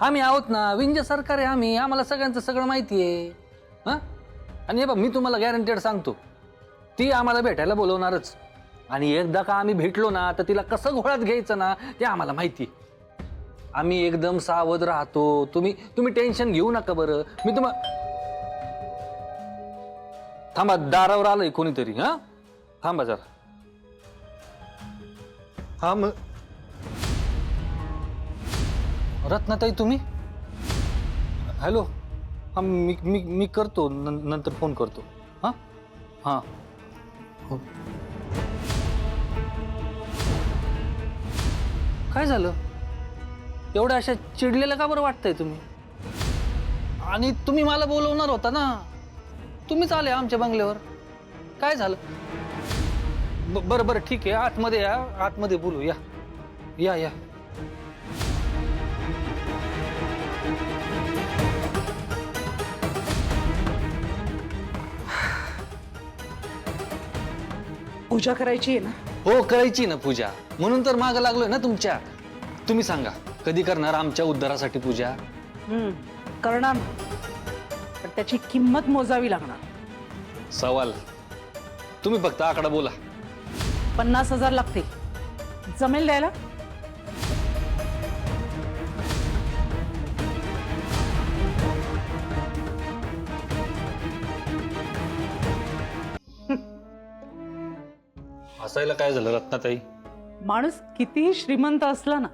आम्ही आहोत ना, विंजे सरकार आहे आम्ही, आम्हाला सगळ्यांचं सगळं माहिती आहे. हा, आणि हे बघ मी तुम्हाला गॅरंटेड सांगतो, ती आम्हाला भेटायला बोलवणारच. आणि एकदा का आम्ही भेटलो ना तर तिला कसं घोळात घ्यायचं ना ते आम्हाला माहिती. आम्ही एकदम सावध राहतो. तुम्ही टेन्शन घेऊ नका बरं. मी थांबा, दारावर आलंय कोणीतरी. हा थांबा जरा. हा मग रत्नाताई तुम्ही? हॅलो. हा मी करतो नंतर फोन करतो. हा हा हो. काय झालं? एवढ्या अशा चिडलेलं का बरं वाटतंय तुम्ही? आणि तुम्ही मला बोलवणार होता ना, तुम्हीच आले आमच्या बंगल्यावर. काय झालं? बरं ठीक आहे, आतमध्ये या, आतमध्ये बोलू. या या या. पूजा करायची आहे ना? हो करायची ना पूजा, म्हणून तर मागं लागलोय ना तुमच्या. तुम्ही सांगा कधी करणार आमच्या उद्धारासाठी पूजा? करणार, पण त्याची किंमत मोजावी लागणार. सवाल तुम्ही फक्त आकडा बोला. 50,000 लागते. जमेल द्यायला? हसायला काय झालं रत्नाताई? माणूस कितीही श्रीमंत असला ना,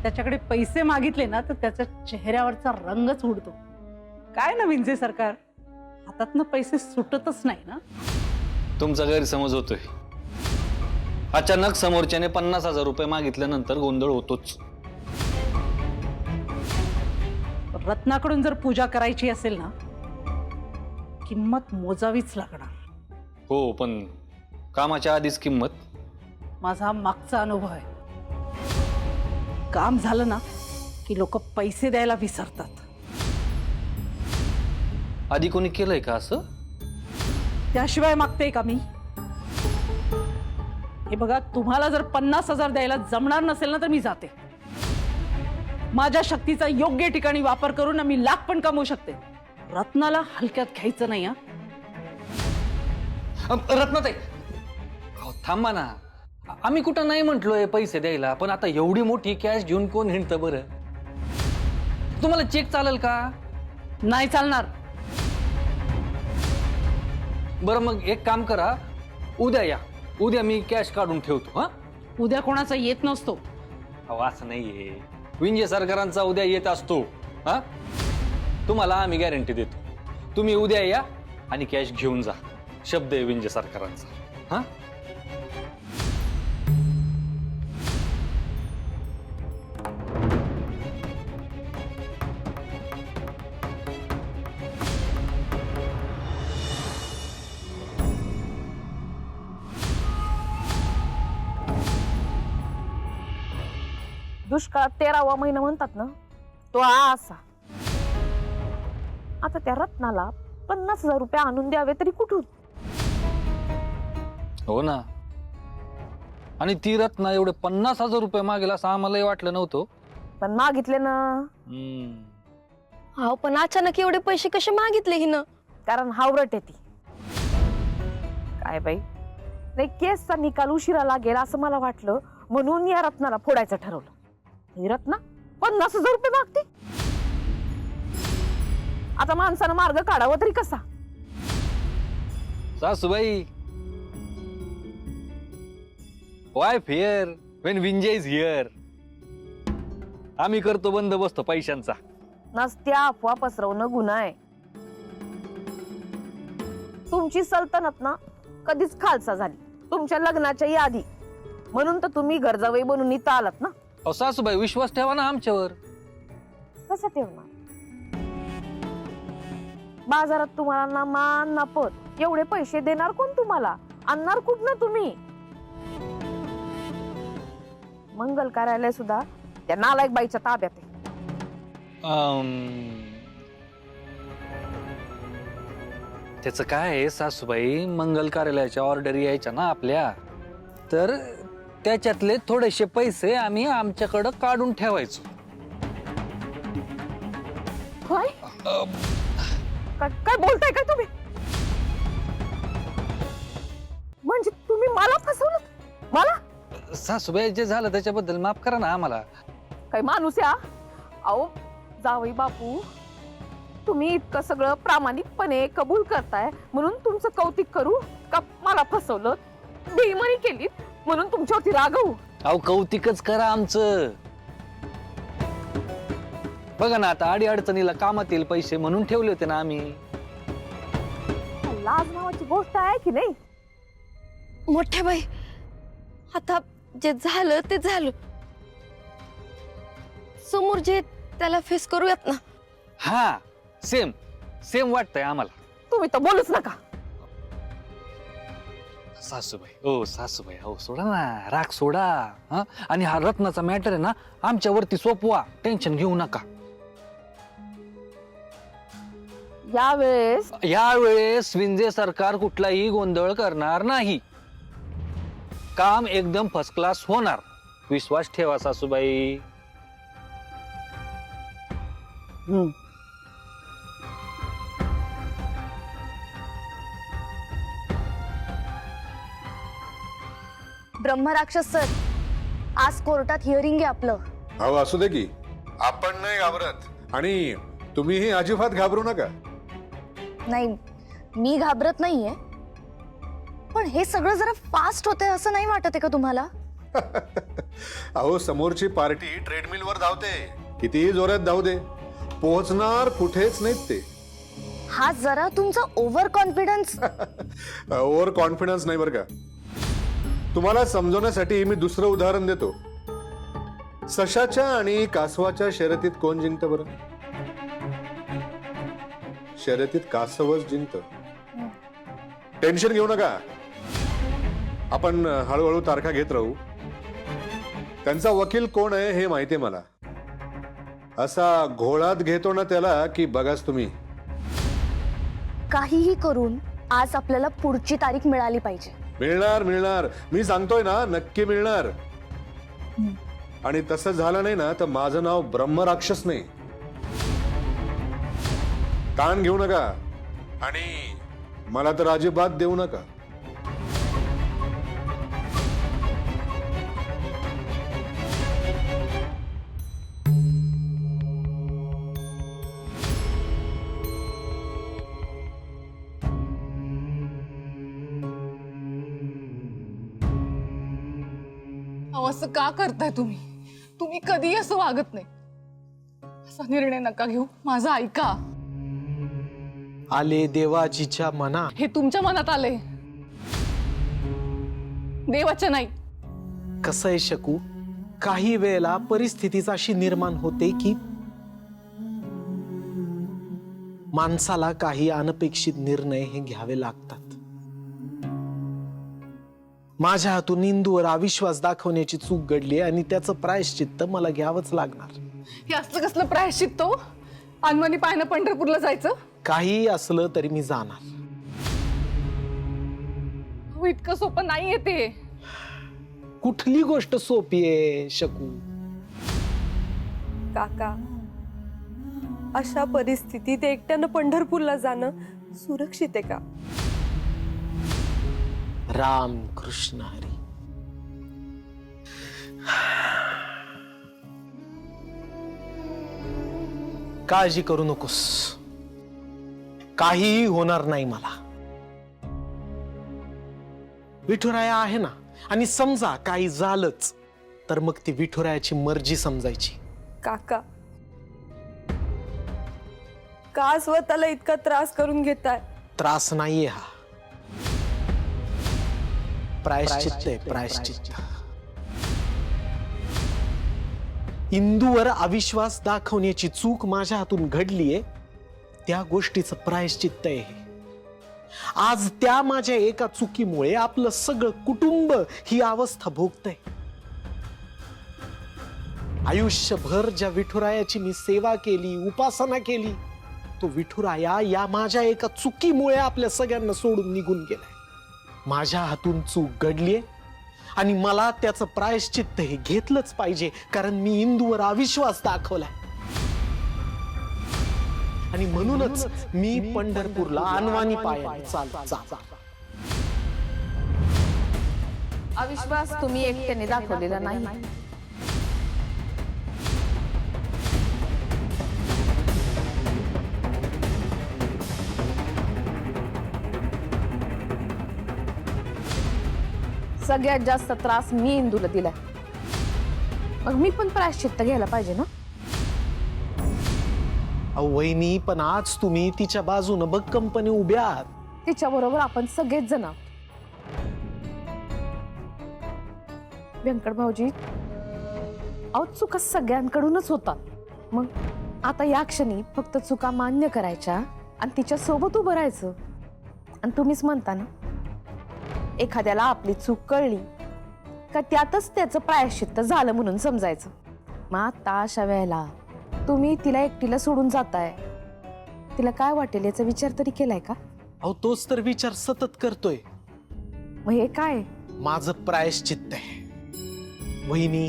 त्याच्याकडे पैसे मागितले ना तर त्याच्या चेहऱ्यावरचा रंगच उडतो. काय ना विंजे सरकार, हातातनं पैसे सुटतच नाही ना. तुमचा गैरसमज होतोय. अचानक समोरच्याने 50,000 रुपये मागितल्यानंतर गोंधळ होतोच. रत्नाकडून जर पूजा करायची असेल ना, किंमत मोजावीच लागणार. हो, पण कामाच्या आधीच किंमत. माझा मागचा अनुभव आहे. काम झालं ना की लोक पैसे द्यायला विसरतात. आधी कोणी केलंय का असं? त्याशिवाय मागते का मी? हे बघा, तुम्हाला जर 50,000 द्यायला जमणार नसेल ना तर मी जाते. माझ्या शक्तीचा योग्य ठिकाणी वापर करून ना मी लाख पण कमवू शकते. रत्नाला हलक्यात घ्यायचं नाही. रत्नाताई, अहो, थांबा ना. आम्ही कुठं नाही म्हटलोय पैसे द्यायला, पण आता एवढी मोठी कॅश घेऊन कोण हिंडतं बरं? तुम्हाला चेक चालेल का? नाही चालणार. बरं मग एक काम करा, उद्या या. उद्या मी कॅश काढून ठेवतो. हा, उद्या कोणाचा येत नसतो. अहो असं नाहीये, विंजे सरकारांचा उद्या येत असतो. हा, तुम्हाला आम्ही गॅरंटी देतो. तुम्ही उद्या या आणि कॅश घेऊन जा. शब्द आहे विंजे सरकारांचा. हा, दुष्काळात 13वा महिना म्हणतात ना, तो असा. आता त्या रत्नाला 50,000 रुपये आणून द्यावे तरी कुठून? हो ना. आणि ती रत्ना एवढे 50,000 रुपये मागेल असं आम्हालाही वाटलं नव्हतं. पण मागितले ना. हम्म. हा, पण अचानक एवढे पैसे कसे मागितले हिनं? कारण हावरट आहे ती. काय बाई, नाही, केसचा निकाल उशिरा लागेल असं मला वाटलं, म्हणून या रत्नाला फोडायचं ठरवलं. ही रत्ना 50,000 रुपये मागते. आता माणसानं मार्ग काढावा तरी कसा? सासूबाई, why fear when Vinje is here. आम्ही करतो बंदोबस्त पैशांचा. नसत्या अफवा पसरवणं गुन्हा आहे. तुमची सल्तनत ना कधीच खालसा झाली तुमच्या लग्नाच्या यादी, म्हणून तर तुम्ही गरजावई बनून इथं आलात ना. अहो सासूबाई, विश्वास ठेवा ना आमच्यावर. कसं ठेवणार? बाजारात तुम्हाला ना मान ना पद, एवढे पैसे देणार कोण तुम्हाला? आणणार कुठनं तुम्ही? मंगल कार्यालय सुद्धा त्या नालायक बाईच्या ताब्यात आहे. त्याचं काय आहे सासूबाई, मंगल कार्यालयाच्या ऑर्डर यायच्या ना आपल्या, तर त्याच्यातले थोडेसे पैसे आम्ही आमच्याकडं काढून ठेवायचो. काय काय बोलताय काय तुम्ही? म्हणजे तुम्ही मला फसवलं? मला? सासूबाई, जे झालं त्याच्याबद्दल माफ करा ना आम्हाला. काय माणूस या? अहो जावई बापू, तुम्ही इतकं सगळं प्रामाणिकपणे कबूल करताय म्हणून तुमचं कौतुक करू का? मला फसवलं, बेईमानी केली म्हणून तुमच्यावरती रागवू? अहो कौतिकच करा आमचं. बघा ना, आता अडी अडचणीला कामात येईल पैसे म्हणून ठेवले होते ना आम्ही. लाज नावाची गोष्ट आहे की नाही? मोठ्या बाई, आता जे झालं ते झालं. समोर जे त्याला फेस करूयात ना. हा, सेम सेम वाटतंय आम्हाला. तुम्ही तर बोलूच नका. सासूबाई, ओ सासूबाई, हो सोडा ना, राग सोडा. हा, आणि हा रत्नाचा मॅटर आहे ना, आमच्यावरती सोपवा, टेन्शन घेऊ नका. यावेळेस विंजे सरकार कुठलाही गोंधळ करणार नाही. काम एकदम फर्स्ट क्लास होणार. विश्वास ठेवा सासूबाई. ब्रह्मराक्षस सर, आज कोर्टात हिअरिंग आहे आपलं. अहो असू दे की, आपण नाही घाबरत आणि तुम्हीही अजिबात घाबरू नका. नाही, मी घाबरत नाहीये, पण हे सगळं जरा फास्ट होतंय असं नाही वाटत आहे का तुम्हाला? अहो समोरची पार्टी ट्रेडमिलवर धावते, कितीही जोरात धावू दे, पोहोचणार कुठेच नाहीत ते. हा जरा तुमचा ओव्हर कॉन्फिडन्स. ओव्हर कॉन्फिडन्स नाही बरं का. तुम्हाला समजवण्यासाठी मी दुसरं उदाहरण देतो. सशाच्या आणि कासवाच्या शर्यतीत कोण जिंकतं बरं? शर्यतीत कासवच जिंकतं. टेन्शन घेऊ नका, आपण हळूहळू तारखा घेत राहू. त्यांचा वकील कोण आहे हे माहितीये मला. असा घोळात घेतो ना त्याला की बघाच तुम्ही. काहीही करून आज आपल्याला पुढची तारीख मिळाली पाहिजे. मिळणार मिळणार, मी सांगतोय ना, नक्की मिळणार. आणि तसं झालं नाही ना तर माझं नाव ब्रह्मराक्षस नाही. ताण घेऊ नका आणि मला तर अजिबात देऊ नका. अहो, असं का करताय तुम्ही? तुम्ही कधी असं वागत नाही. असा निर्णय नका घेऊ, माझा ऐका. आले देवाजीच्या मना. हे तुमच्या मनात आले, देवाच्या नाही. कसं आहे शकू, काही वेळेला परिस्थितीच अशी निर्माण होते की माणसाला काही अनपेक्षित निर्णय हे घ्यावे लागतात. माझ्या हातून इंदूवर अविश्वास दाखवण्याची चूक घडली आणि त्याचं प्रायश्चित्त मला घ्यावंच लागणार. हे असलं कसलं प्रायश्चित्त तो? अनवाणी पायनं पंढरपूरला जायचं? काही असलं तरी मी जाणार. अहो, इतकं सोपं नाहीये ते. कुठली गोष्ट सोपी आहे शकू? काका, अशा परिस्थितीत एकट्यानं पंढरपूरला जाणं सुरक्षित आहे का? राम कृष्ण हरी. काळजी करू नकोस, काहीही होणार नाही मला. विठुराया आहे ना, आणि समजा काही झालंच तर मग ती विठुरायाची मर्जी समजायची. काका, का स्वतःला इतका त्रास करून घेताय? त्रास नाहीये हा, प्रायश्चित्त आहे, प्रायश्चित्त. इंदूवर अविश्वास दाखवण्याची चूक माझ्या हातून घडलीये, त्या गोष्टीचं प्रायश्चित्त आहे. आज त्या माझ्या एका चुकीमुळे आपलं सगळं कुटुंब ही अवस्था भोगतंय. आयुष्यभर ज्या विठुरायाची मी सेवा केली, उपासना केली, तो विठुराया या माझ्या एका चुकीमुळे आपल्या सगळ्यांना सोडून निघून गेलाय. माझ्या हातून चूक घडलीये आणि मला त्याचं प्रायश्चित्त हे घेतलंच पाहिजे, कारण मी इंदूवर अविश्वास दाखवलाय. आणि म्हणूनच मी पंढरपूरला अनवाणी पायाने चालतो. अविश्वास तुम्ही एकट्याने दाखवलेला नाही. सगळ्यात जास्त त्रास मी इंदूला दिलाय, मग मी पण प्रायश्चित्त घ्यायला पाहिजे ना. वहिनी, पण आज तुम्ही तिच्या बाजूने भक्कमपणे उभ्या आहात. तिच्या बरोबर आपण सगळेच जण आहोत. व्यंकट भाऊजी, अहो चुका सगळ्यांकडूनच होतात. मग आता या क्षणी फक्त चुका मान्य करायच्या आणि तिच्या सोबत उभं राहायचं. आणि तुम्हीच म्हणता ना, एखाद्याला आपली चूक कळली का त्यातच त्याचं प्रायश्चित्त झालं म्हणून समजायचं. मग आता अशा वेळेला तुम्ही तिला एकटीला सोडून जाताय, तिला काय वाटेल याचा विचार तरी केलाय का? अहो, तोच तर विचार सतत करतोय. मग हे काय? माझं प्रायश्चित्त आहे. वहिनी,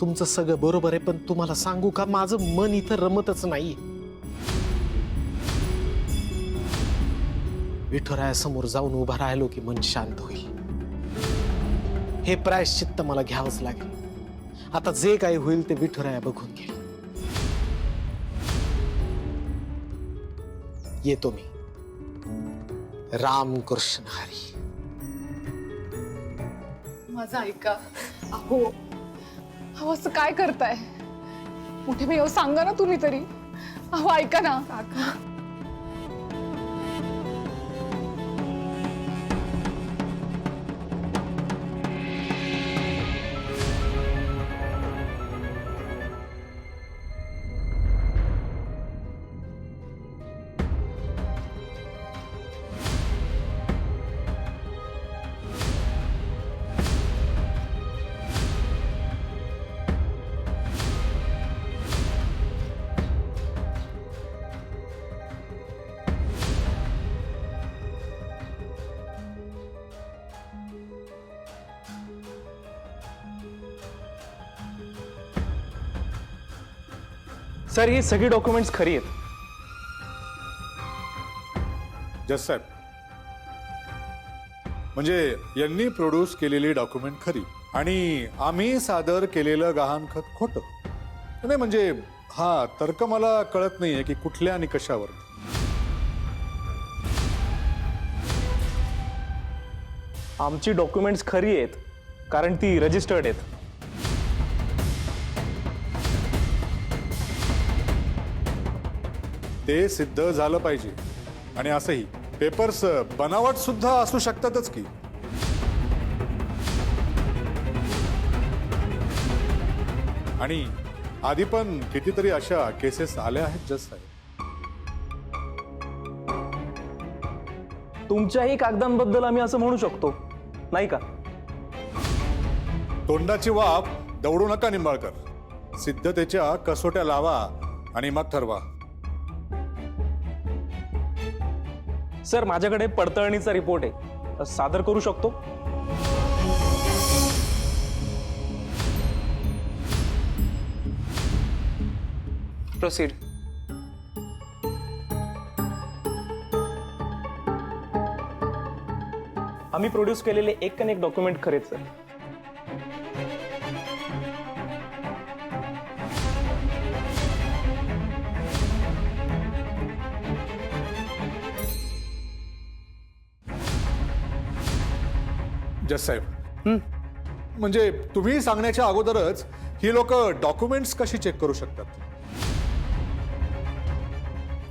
तुमचं सगळं बरोबर आहे, पण तुम्हाला सांगू का, माझं मन इथं रमतच नाही. विठुरायासमोर जाऊन उभा राहिलो की मन शांत होईल. हे प्रायश्चित्त मला घ्यावंच लागेल. आता जे काही होईल ते विठुराया बघून घेईल. येतो मी. राम कृष्ण हरी. माझं ऐका. अहो अहो, असं काय करताय? मोठे भाई, सांगा ना तुम्ही तरी. अहो ऐका ना. काका, सर ही सगळी डॉक्युमेंट्स खरी आहेत. जस साहेब, म्हणजे यांनी प्रोड्यूस केलेली डॉक्युमेंट खरी आणि आम्ही सादर केलेलं गहाणखत खोटं. नाही म्हणजे हा तर्क मला कळत नाहीये की कुठल्या आणि कशावर. आमची डॉक्युमेंट्स खरी आहेत कारण ती रजिस्टर्ड आहेत. ते सिद्ध झालं पाहिजे. आणि असंही पेपर्स बनावट सुद्धा असू शकतातच की. आणि आधी पण कितीतरी अशा केसेस आल्या आहेत जस साहेब. तुमच्याही कागदांबद्दल आम्ही असं म्हणू शकतो नाही का? तोंडाची वाफ दौडू नका निंबाळकर. सिद्धतेच्या कसोट्या लावा आणि मग ठरवा. सर माझ्याकडे पडताळणीचा रिपोर्ट आहे, सादर करू शकतो. प्रोसीड. आम्ही प्रोड्यूस केलेले एक डॉक्युमेंट खरेच सर. जस साहेब, म्हणजे तुम्ही सांगण्याच्या अगोदरच ही लोक डॉक्युमेंट्स कशी चेक करू शकतात?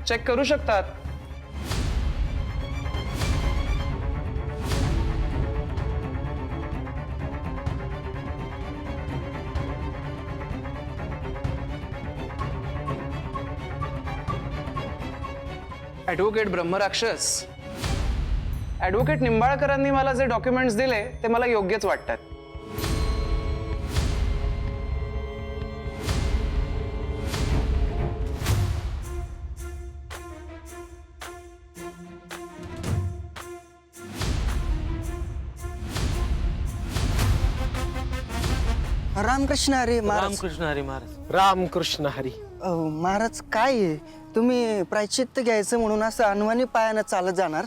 चेक करू शकतात. ॲडव्होकेट ब्रह्मराक्षस, ॲडव्होकेट निंबाळकरांनी मला जे डॉक्युमेंट्स दिले ते मला योग्यच वाटतात. रामकृष्ण हरी महाराज. रामकृष्ण हरी महाराज. रामकृष्ण हरी. महाराज काय आहे, तुम्ही प्रायश्चित्त घ्यायचं म्हणून असं अनवाणी पायानं चालत जाणार?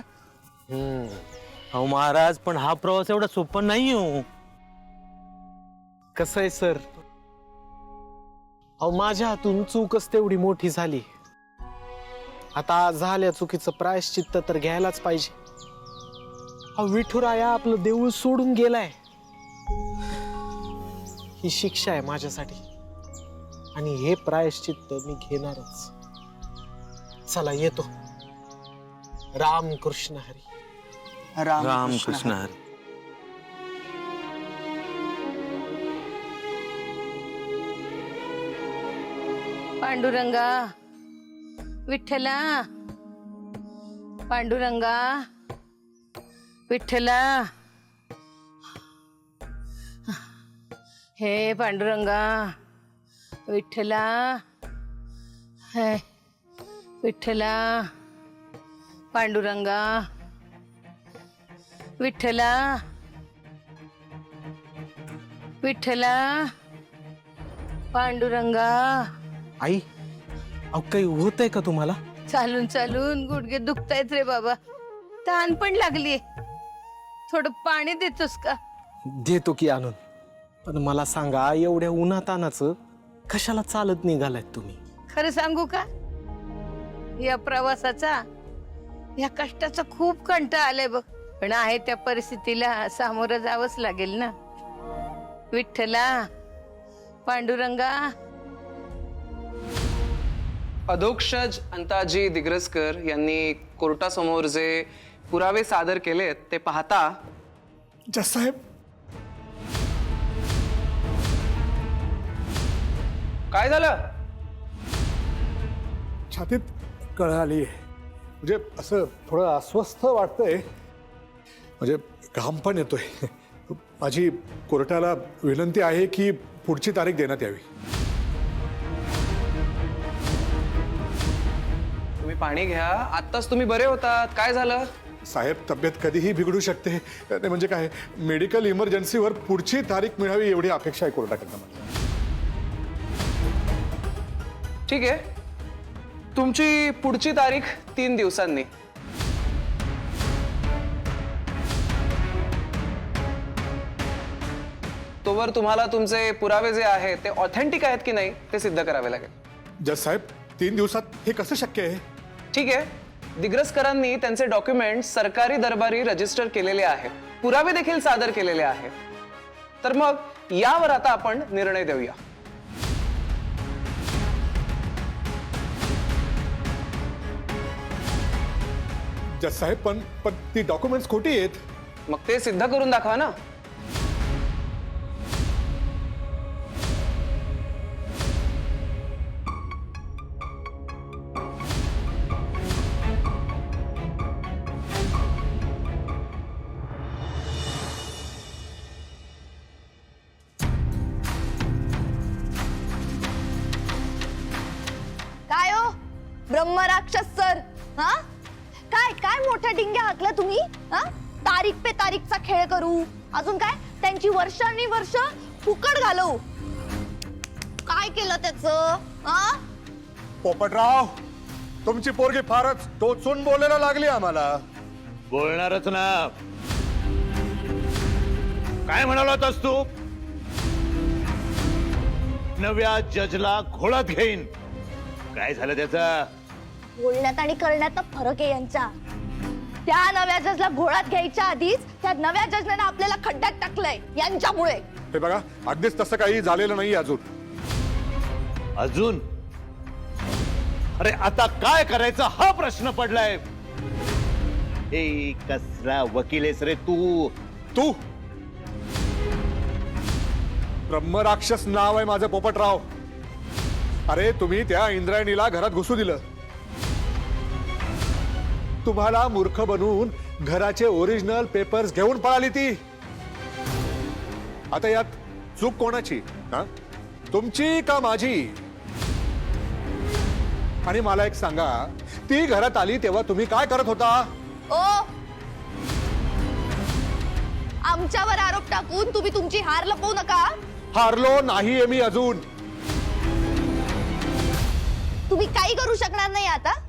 अहो महाराज, पण हा प्रवास एवढा सोपा नाही हो. कसं आहे सर, अहो माझ्या हातून चूकच तेवढी मोठी झाली. आता झाल्या चुकीचं प्रायश्चित्त तर घ्यायलाच पाहिजे. अहो विठुराया आपलं देऊळ सोडून गेलाय. ही शिक्षा आहे माझ्यासाठी आणि हे प्रायश्चित्त मी घेणारच. चला येतो. रामकृष्ण हरी. रामकृष्ण हरी. पांडुरंगा विठ्ठला, पांडुरंगा विठ्ठला. हे पांडुरंगा विठ्ठला, हे विठ्ठला, पांडुरंगा विठ्ठला, विठ्ठला, पांडुरंगा. आई, अहो काही होतंय का तुम्हाला? चालून चालून गुडघे दुखतायत रे बाबा. तहान पण लागली. थोडं पाणी देतोस का? देतो की आणून. पण मला सांगा, एवढ्या उन्हातानाचं कशाला चालत निघालात तुम्ही? खरं सांगू का, या प्रवासाचा, या कष्टाचा खूप कंटाळा आलाय बघ. पण आहे त्या परिस्थितीला सामोरं जावंच लागेल ना. विठ्ठला, पांडुरंगा. अधोक्षज अंताजी दिग्रसकर यांनी कोर्टासमोर जे पुरावे सादर केलेत ते पाहता. जस साहेब, काय झालं? छातीत कळ आली. म्हणजे असं थोडं अस्वस्थ वाटतंय. म्हणजे घाम पण येतोय. माझी कोर्टाला विनंती आहे की पुढची तारीख देण्यात यावी. तुम्ही पाणी घ्या. आत्ताच तुम्ही बरे होतात. काय झालं? साहेब, तब्येत कधीही बिघडू शकते. ते म्हणजे काय, मेडिकल इमर्जन्सीवर पुढची तारीख मिळावी एवढी अपेक्षा आहे कोर्टाकडनं. ठीक आहे, तुमची पुढची तारीख 3 दिवसांनी. तोवर तुम्हाला तुमचे पुरावे जे आहेत ते ऑथेंटिक आहेत की नाही ते सिद्ध करावे लागेल. जज साहेब 3 दिवसात हे कसं शक्य आहे? ठीक आहे, दिग्रसकरांनी त्यांचे डॉक्युमेंट सरकारी दरबारी रजिस्टर केलेले आहेत, पुरावे देखील सादर केलेले आहेत. तर मग यावर आता आपण निर्णय देऊया. जज साहेब पण ती डॉक्युमेंट्स खोटी आहेत. मग ते सिद्ध करून दाखवा ना. काय हो ब्रह्मराक्षस सर, हा काय काय मोठ्या डिंग्या हाकल्या तुम्ही? हा तारीख पे तारीखचा खेळ करू, अजून काय त्यांची वर्षांनी वर्ष फुकट घालवू. काय केलं त्याचं? हा पोपटराव, तुमची पोरगी फारच टोचून बोलायला लागली आम्हाला. बोलणारच ना. काय म्हणाला होतास तू? नव्या जजला घोळात घेईन. काय झालं त्याचा? बोलण्यात आणि करण्यात फरक आहे यांच्या. त्या नव्या जजला घोळात घ्यायच्या आधीच त्या नव्या जजने आपल्याला खड्ड्यात टाकलंय यांच्यामुळे. हे बघा, अगदीच तसं काही झालेलं नाही अजून. अजून? अरे आता काय करायचं हा प्रश्न पडलाय. हे कसला वकील आहेस रे तू? तू ब्रह्मराक्षस नाव आहे माझं पोपटराव. अरे तुम्ही त्या इंद्रायणीला घरात घुसू दिलं. तुम्हाला मूर्ख बनवून घराचे ओरिजिनल पेपर्स घेऊन पळाली ती. आता यात चूक कोणाची? हा, तुमची का माझी? आणि मला एक सांगा, ती घरात आली तेव्हा तुम्ही काय करत होता? ओ आमच्यावर आरोप टाकून तुम्ही तुमची हार लपवू नका. हारलो नाहीये मी अजून. तुम्ही काही करू शकणार नाही आता.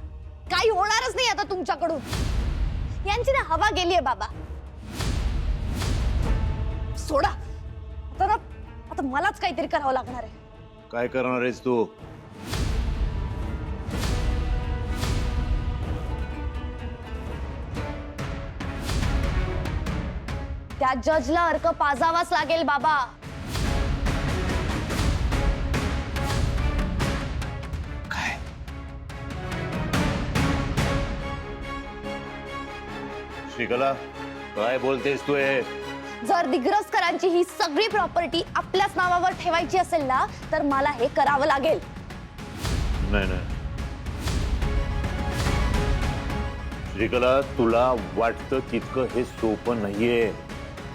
काही होणारच नाही आता तुमच्याकडून. यांची ना हवा गेलीये बाबा. सोडा आता ना, आता मलाच काहीतरी करावं लागणार आहे. काय करणार आहेस तू? त्या जजला अर्क पाजावाच लागेल बाबा. काय? श्रीकला, काय बोलतेस तू? हे जर दिग्रसकरांची ही सगळी प्रॉपर्टी आपल्याच नावावर ठेवायची असेल ना, तर मला हे करावं लागेल. नाही नाही श्रीकला, तुला वाटतं तितकं हे सोपं नाहीये.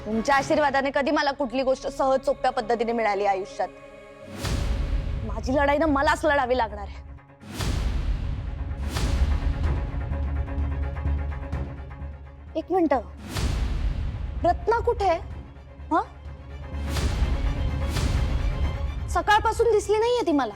तुमच्या आशीर्वादाने कधी मला कुठली गोष्ट सहज सोप्या पद्धतीने मिळाली आयुष्यात. माझी लढाई ना मलाच लढावी लागणार आहे. एक मिनिट, रत्ना कुठे आहे? हा, सकाळपासून दिसली नाहीये ती मला.